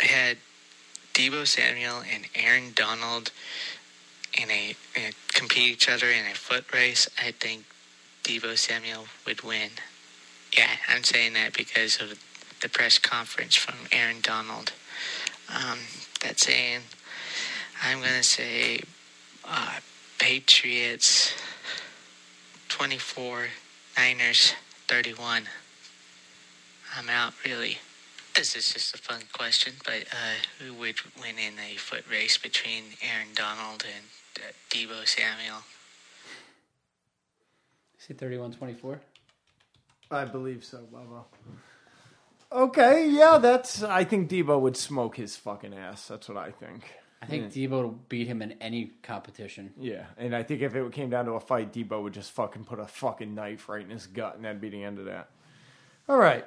had Deebo Samuel and Aaron Donald in a compete each other in a foot race, I think Deebo Samuel would win. Yeah, I'm saying that because of the press conference from Aaron Donald. That saying, I'm going to say Patriots 24, Niners 31. I'm out, really. This is just a fun question, but who would win in a foot race between Aaron Donald and Deebo Samuel? Is it 31-24? I believe so, Bubba. Okay, yeah, I think Deebo would smoke his fucking ass. That's what I think. I think Deebo will beat him in any competition. Yeah, and I think if it came down to a fight, Deebo would just fucking put a fucking knife right in his gut, and that'd be the end of that. All right.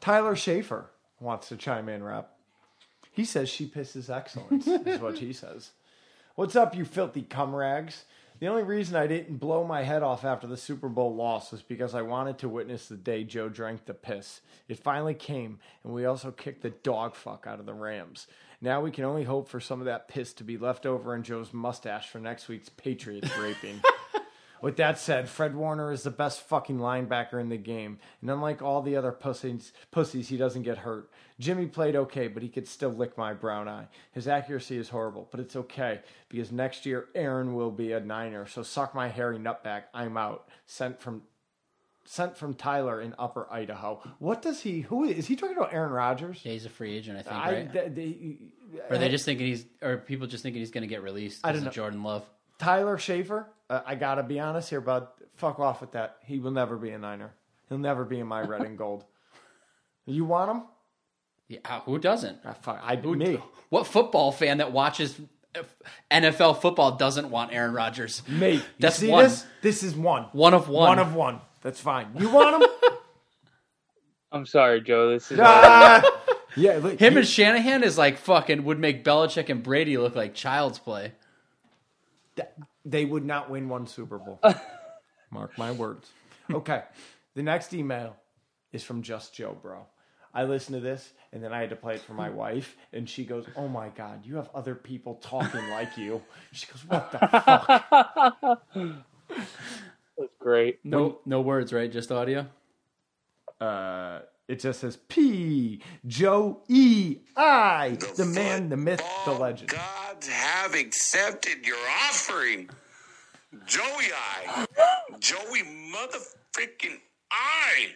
Tyler Schaefer wants to chime in, Rob. He says she pisses excellence, is what he says. What's up, you filthy cum rags? The only reason I didn't blow my head off after the Super Bowl loss was because I wanted to witness the day Joe drank the piss. It finally came, and we also kicked the dog fuck out of the Rams. Now we can only hope for some of that piss to be left over in Joe's mustache for next week's Patriots raping. With that said, Fred Warner is the best fucking linebacker in the game. And unlike all the other pussies, he doesn't get hurt. Jimmy played okay, but he could still lick my brown eye. His accuracy is horrible, but it's okay, because next year Aaron will be a Niner. So suck my hairy nutback. I'm out. Sent from Tyler in Upper Idaho. Who is he talking about? Aaron Rodgers? Yeah, he's a free agent, I think, right? Or they just thinking people just thinking he's going to get released because of Jordan Love. Tyler Schaefer, I gotta be honest here, bud. Fuck off with that. He will never be a Niner. He'll never be in my red and gold. You want him? Yeah, who doesn't? Me. What football fan that watches NFL football doesn't want Aaron Rodgers? Me. That's you see one. This is one. One of one. One of one. That's fine. You want him? I'm sorry, Joe. This is yeah. Look, him and Shanahan is like fucking would make Belichick and Brady look like child's play. They would not win one Super Bowl. Mark my words. Okay. The next email is from Just Joe, bro. I listened to this, and then I had to play it for my wife, and she goes, oh, my God, you have other people talking like you. She goes, what the fuck? That's great. No words, right? Just audio? It just says P. Joe E. I. The man, the myth, the legend. Gods have accepted your offering. Joey I. Joey motherfucking I.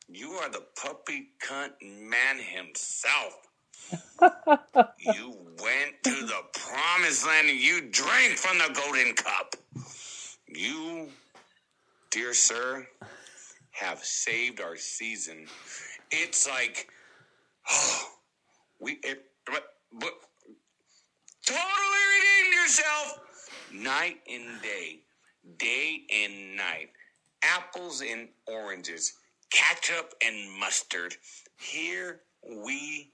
You are the puppy cunt man himself. You went to the promised land and you drank from the golden cup. You, dear sir, have saved our season. It's like, but totally redeemed yourself. Night and day and night. Apples and oranges, ketchup and mustard. Here we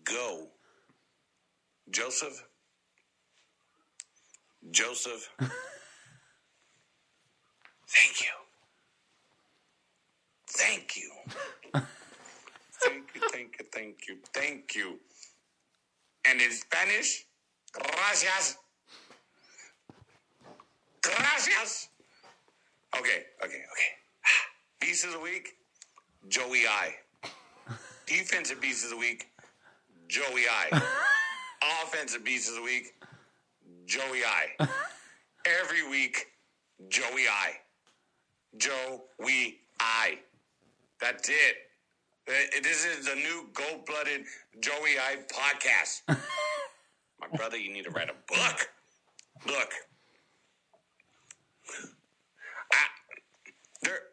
go. Joseph. Thank you. Thank you. And in Spanish, gracias. Okay. Beast of the week, Joey I. Defensive beast of the week, Joey I. Offensive beast of the week, Joey I. Every week, Joey I. Joey I. That's it. This is the new gold-blooded Joey I podcast. My brother, you need to write a book. Look.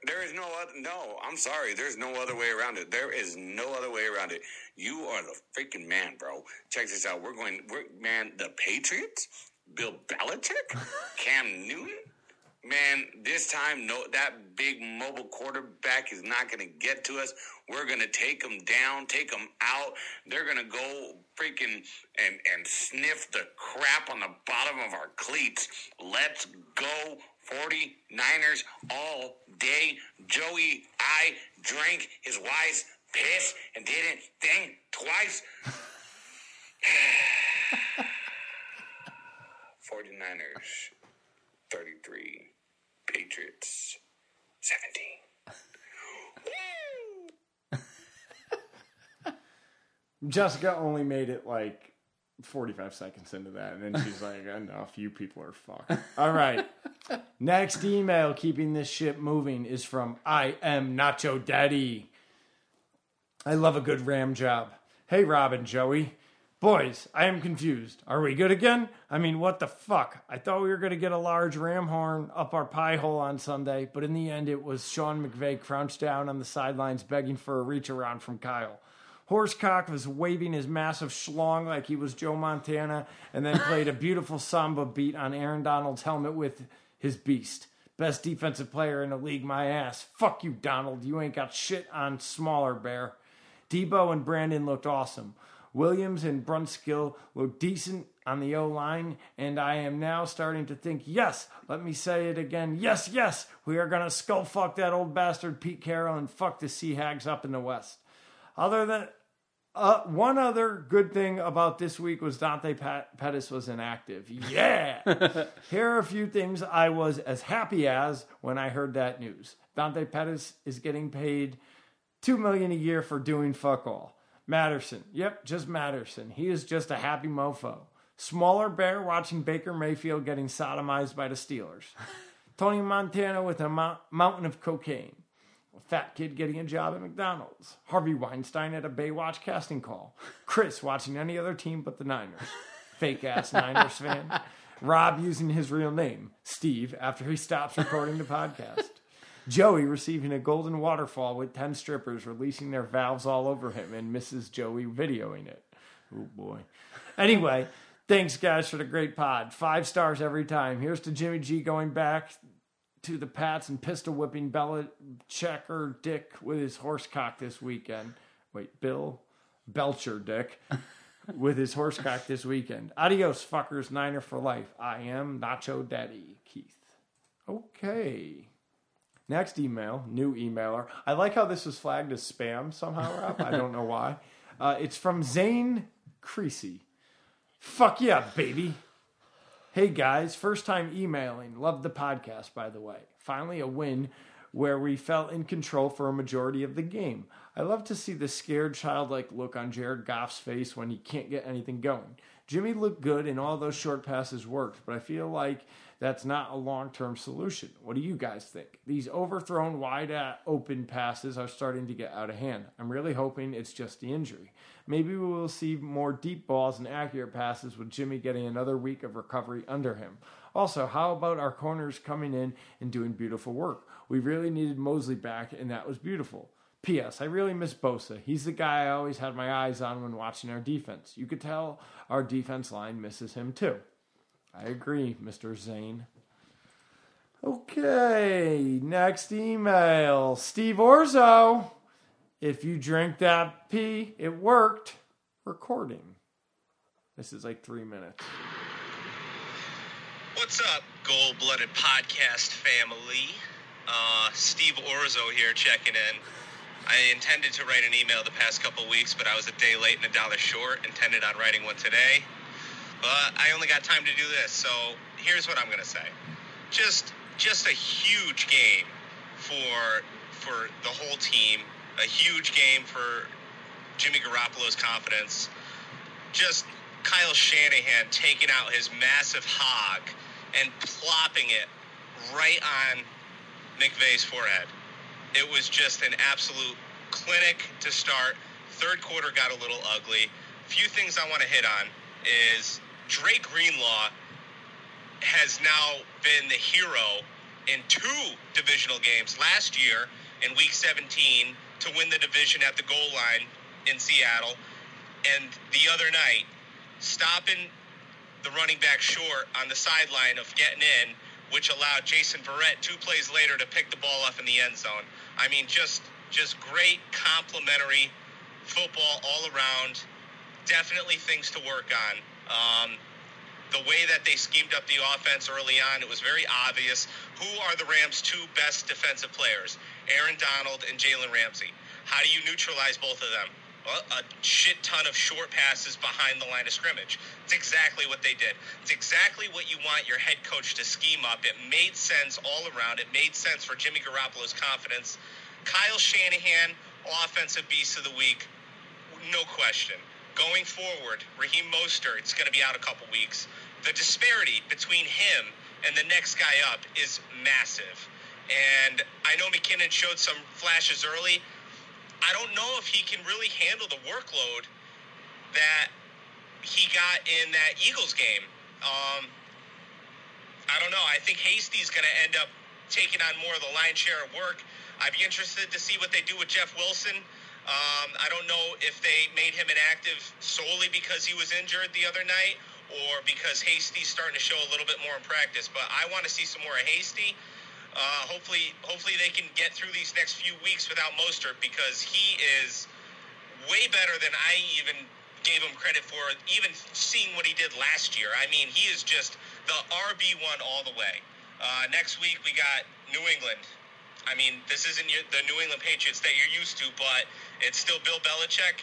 There is no other. No, I'm sorry. There's no other way around it. There is no other way around it. You are the freaking man, bro. Check this out. We're the Patriots, Bill Belichick, Cam Newton. Man, this time, that big mobile quarterback is not going to get to us. We're going to take them down, take them out. They're going to go freaking and sniff the crap on the bottom of our cleats. Let's go 49ers all day. Joey, I drank his wife's piss and didn't think twice. 49ers, 33. Patriots, 17. Jessica only made it like 45 seconds into that, and then she's like, enough, you people are fucked. All right. Next email, keeping this ship moving, is from I Am Nacho Daddy. I love a good ram job. Hey, Rob and Joey. Boys, I am confused. Are we good again? I mean, what the fuck? I thought we were going to get a large ram horn up our pie hole on Sunday, but in the end it was Sean McVay crouched down on the sidelines begging for a reach around from Kyle. Horsecock was waving his massive schlong like he was Joe Montana and then played a beautiful samba beat on Aaron Donald's helmet with his beast. Best defensive player in the league, my ass. Fuck you, Donald. You ain't got shit on smaller bear. Debo and Brandon looked awesome. Williams and Brunskill look decent on the O-line, and I am now starting to think, yes, let me say it again, yes, we are going to skull fuck that old bastard Pete Carroll and fuck the Sea Hags up in the West. Other than one other good thing about this week was Dante Pettis was inactive. Yeah! Here are a few things I was as happy as when I heard that news. Dante Pettis is getting paid $2 million a year for doing fuck all. Matterson. Yep, just Matterson. He is just a happy mofo. Smaller bear watching Baker Mayfield getting sodomized by the Steelers. Tony Montana with a mountain of cocaine. A fat kid getting a job at McDonald's. Harvey Weinstein at a Baywatch casting call. Chris watching any other team but the Niners. Fake-ass Niners fan. Rob using his real name, Steve, after he stops recording the podcast. Joey receiving a golden waterfall with 10 strippers releasing their valves all over him and Mrs. Joey videoing it. Oh, boy. Anyway, thanks, guys, for the great pod. 5 stars every time. Here's to Jimmy G going back to the Pats and pistol whipping Belichick Dick with his horsecock this weekend. Wait, Bill Belcher Dick with his horsecock this weekend. Adios, fuckers. Niner for life. I am Nacho Daddy, Keith. Okay. Next email, new emailer. I like how this was flagged as spam somehow, Rob. I don't know why. It's from Zane Creasy. Fuck yeah, baby. Hey, guys. First time emailing. Loved the podcast, by the way. Finally a win where we felt in control for a majority of the game. I love to see the scared, childlike look on Jared Goff's face when he can't get anything going. Jimmy looked good and all those short passes worked, but I feel like that's not a long-term solution. What do you guys think? These overthrown wide open passes are starting to get out of hand. I'm really hoping it's just the injury. Maybe we will see more deep balls and accurate passes with Jimmy getting another week of recovery under him. Also, how about our corners coming in and doing beautiful work? We really needed Mosley back, and that was beautiful. P.S. I really miss Bosa. He's the guy I always had my eyes on when watching our defense. You could tell our defense line misses him too. I agree, Mr. Zane. Okay, next email. Steve Orzo. If you drink that pee, it worked. Recording. This is like 3 minutes. What's up, gold-blooded podcast family? Steve Orzo here checking in. I intended to write an email the past couple weeks, but I was a day late and $1 short. Intended on writing one today. But I only got time to do this, so here's what I'm going to say. Just a huge game for the whole team. A huge game for Jimmy Garoppolo's confidence. Just Kyle Shanahan taking out his massive hog and plopping it right on McVay's forehead. It was just an absolute clinic to start. Third quarter got a little ugly. Few things I want to hit on is Drake Greenlaw has now been the hero in 2 divisional games last year in Week 17 to win the division at the goal line in Seattle, and the other night stopping the running back short on the sideline of getting in, which allowed Jason Verrett 2 plays later to pick the ball up in the end zone. I mean, just great complimentary football all around. Definitely things to work on. The way that they schemed up the offense early on, it was very obvious who are the Rams' 2 best defensive players, Aaron Donald and Jalen Ramsey. How do you neutralize both of them? Well, a shit ton of short passes behind the line of scrimmage. It's exactly what they did. It's exactly what you want your head coach to scheme up. It made sense all around. It made sense for Jimmy Garoppolo's confidence. Kyle Shanahan, offensive beast of the week, no question. Going forward, Raheem Mostert's going to be out a couple weeks. The disparity between him and the next guy up is massive. And I know McKinnon showed some flashes early. I don't know if he can really handle the workload that he got in that Eagles game. I don't know. I think Hasty's going to end up taking on more of the lion's share of work. I'd be interested to see what they do with Jeff Wilson. I don't know if they made him inactive solely because he was injured the other night or because Hasty's starting to show a little bit more in practice. But I want to see some more of Hasty. Hopefully they can get through these next few weeks without Mostert because he is way better than I even gave him credit for, even seeing what he did last year. I mean, he is just the RB1 all the way. Next week we got New England. I mean, this isn't the New England Patriots that you're used to, but it's still Bill Belichick.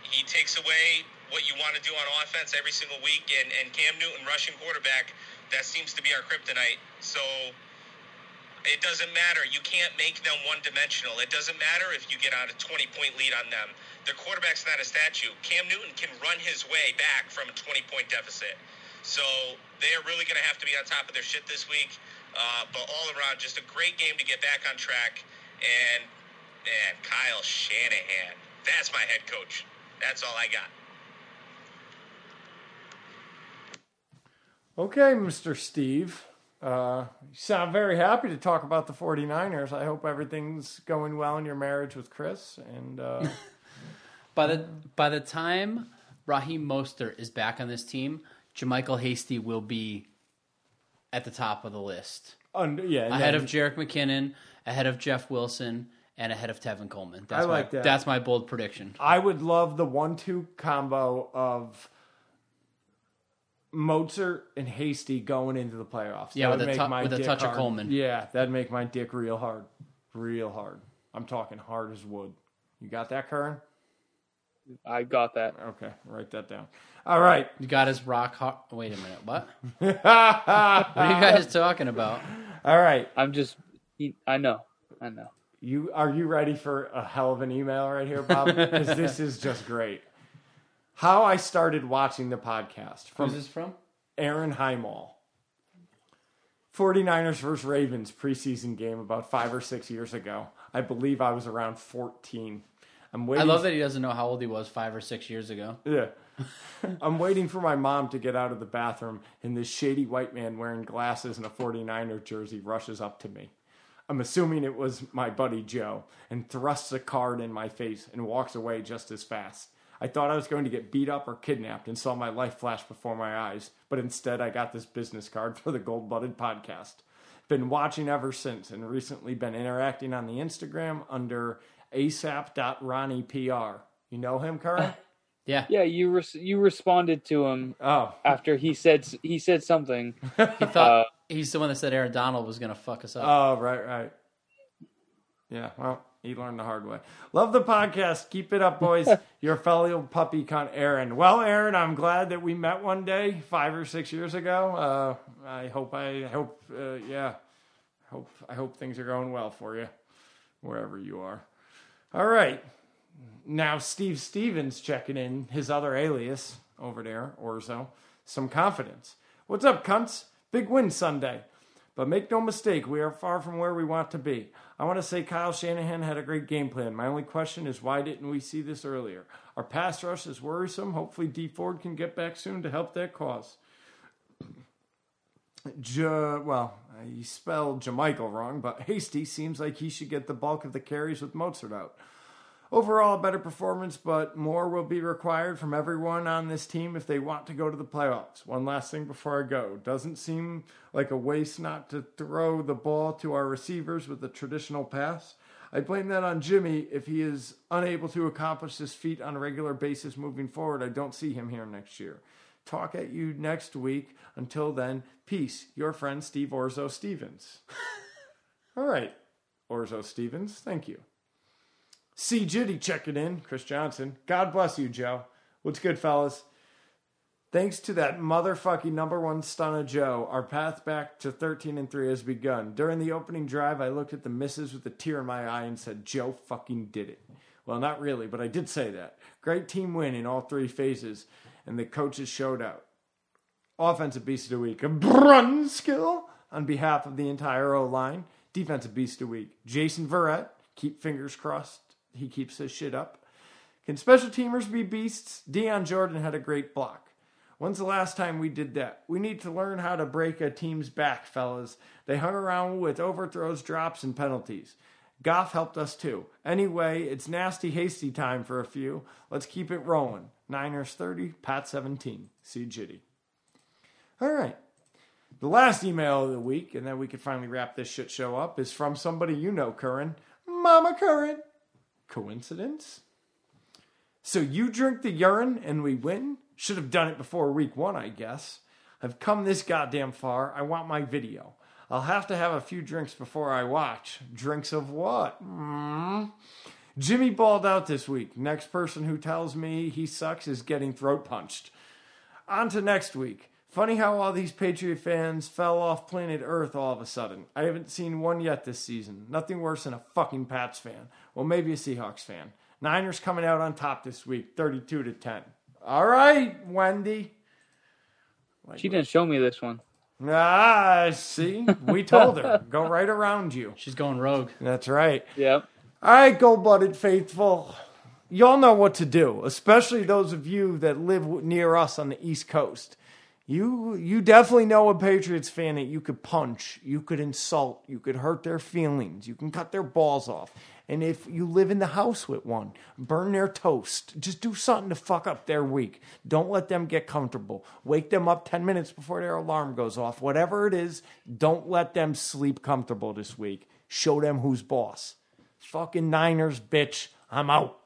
He takes away what you want to do on offense every single week, and Cam Newton, rushing quarterback, that seems to be our kryptonite. So it doesn't matter. You can't make them one-dimensional. It doesn't matter if you get out a 20-point lead on them. Their quarterback's not a statue. Cam Newton can run his way back from a 20-point deficit. So they are really going to have to be on top of their shit this week. But all around, just a great game to get back on track. And, man, Kyle Shanahan, that's my head coach. That's all I got. Okay, Mr. Steve. You sound very happy to talk about the 49ers. I hope everything's going well in your marriage with Chris. And by the time Raheem Mostert is back on this team, Jermichael Hasty will be at the top of the list. Ahead of Jerick McKinnon, ahead of Jeff Wilson, and ahead of Tevin Coleman. That. That's my bold prediction. I would love the 1-2 combo of Mozart and Hasty going into the playoffs. Yeah, with a touch of Coleman. Yeah, that'd make my dick real hard. Real hard. I'm talking hard as wood. You got that, Curran? I got that. Okay, write that down. All right. You got his rock hard. Wait a minute. What? What are you guys talking about? All right. I know. Are you ready for a hell of an email right here, Bob? Because this is just great. How I started watching the podcast. Who's this from? Aaron Highmall. 49ers versus Ravens preseason game about 5 or 6 years ago. I believe I was around 14. I love that he doesn't know how old he was 5 or 6 years ago. Yeah. I'm waiting for my mom to get out of the bathroom, and this shady white man wearing glasses and a 49er jersey rushes up to me. I'm assuming it was my buddy Joe, and thrusts a card in my face and walks away just as fast. I thought I was going to get beat up or kidnapped and saw my life flash before my eyes, but instead I got this business card for the Gold Blooded podcast. Been watching ever since and recently been interacting on the Instagram under asap.ronniepr. You know him, Curran? Yeah. Yeah, you responded to him after he said something. He thought he's the one that said Aaron Donald was going to fuck us up. Oh, right. Yeah, well, he learned the hard way. Love the podcast. Keep it up, boys. Your fellow puppy cunt, Aaron. Well, Aaron, I'm glad that we met one day 5 or 6 years ago. I hope things are going well for you, wherever you are. All right. Now, Steve Stevens checking in, his other alias over there, Orzo. Some confidence. What's up, cunts? Big win Sunday. But make no mistake, we are far from where we want to be. I want to say Kyle Shanahan had a great game plan. My only question is, why didn't we see this earlier? Our pass rush is worrisome. Hopefully D Ford can get back soon to help that cause. He spelled Jamichael wrong, but Hasty seems like he should get the bulk of the carries with Mozart out. Overall, better performance, but more will be required from everyone on this team if they want to go to the playoffs. One last thing before I go. Doesn't seem like a waste not to throw the ball to our receivers with a traditional pass. I blame that on Jimmy. If he is unable to accomplish this feat on a regular basis moving forward, I don't see him here next year. Talk at you next week. Until then, peace. Your friend, Steve Orzo Stevens. All right, Orzo Stevens, thank you. C. Jitty checking in, Chris Johnson. God bless you, Joe. What's good, fellas? Thanks to that motherfucking number one stun of Joe, our path back to 13-3 has begun. During the opening drive, I looked at the misses with a tear in my eye and said, Joe fucking did it. Well, not really, but I did say that. Great team win in all three phases, and the coaches showed out. Offensive Beast of the Week, a Brunskill on behalf of the entire O-line. Defensive Beast of the Week, Jason Verrett. Keep fingers crossed he keeps his shit up. Can special teamers be beasts? Deion Jordan had a great block. When's the last time we did that? We need to learn how to break a team's back, fellas. They hung around with overthrows, drops, and penalties. Goff helped us too. Anyway, it's nasty, hasty time for a few. Let's keep it rolling. Niners 30, Pat 17. See Jitty. All right. The last email of the week, and then we can finally wrap this shit show up, is from somebody you know, Curran. Mama Curran. Coincidence? So you drink the urine and we win? Should have done it before week 1, I guess. I've come this goddamn far. I want my video. I'll have to have a few drinks before I watch. Drinks of what? Jimmy balled out this week. Next person who tells me he sucks is getting throat punched. On to next week. Funny how all these Patriot fans fell off planet Earth all of a sudden. I haven't seen one yet this season. Nothing worse than a fucking Pats fan. Well, maybe a Seahawks fan. Niners coming out on top this week, 32-10. All right, Wendy. She didn't show me this one. See? We told her. Go right around you. She's going rogue. That's right. Yep. All right, Gold-Blooded Faithful. Y'all know what to do, especially those of you that live near us on the East Coast. You definitely know a Patriots fan that you could punch, you could insult, you could hurt their feelings, you can cut their balls off. And if you live in the house with one, burn their toast. Just do something to fuck up their week. Don't let them get comfortable. Wake them up 10 minutes before their alarm goes off. Whatever it is, don't let them sleep comfortable this week. Show them who's boss. Fucking Niners, bitch. I'm out.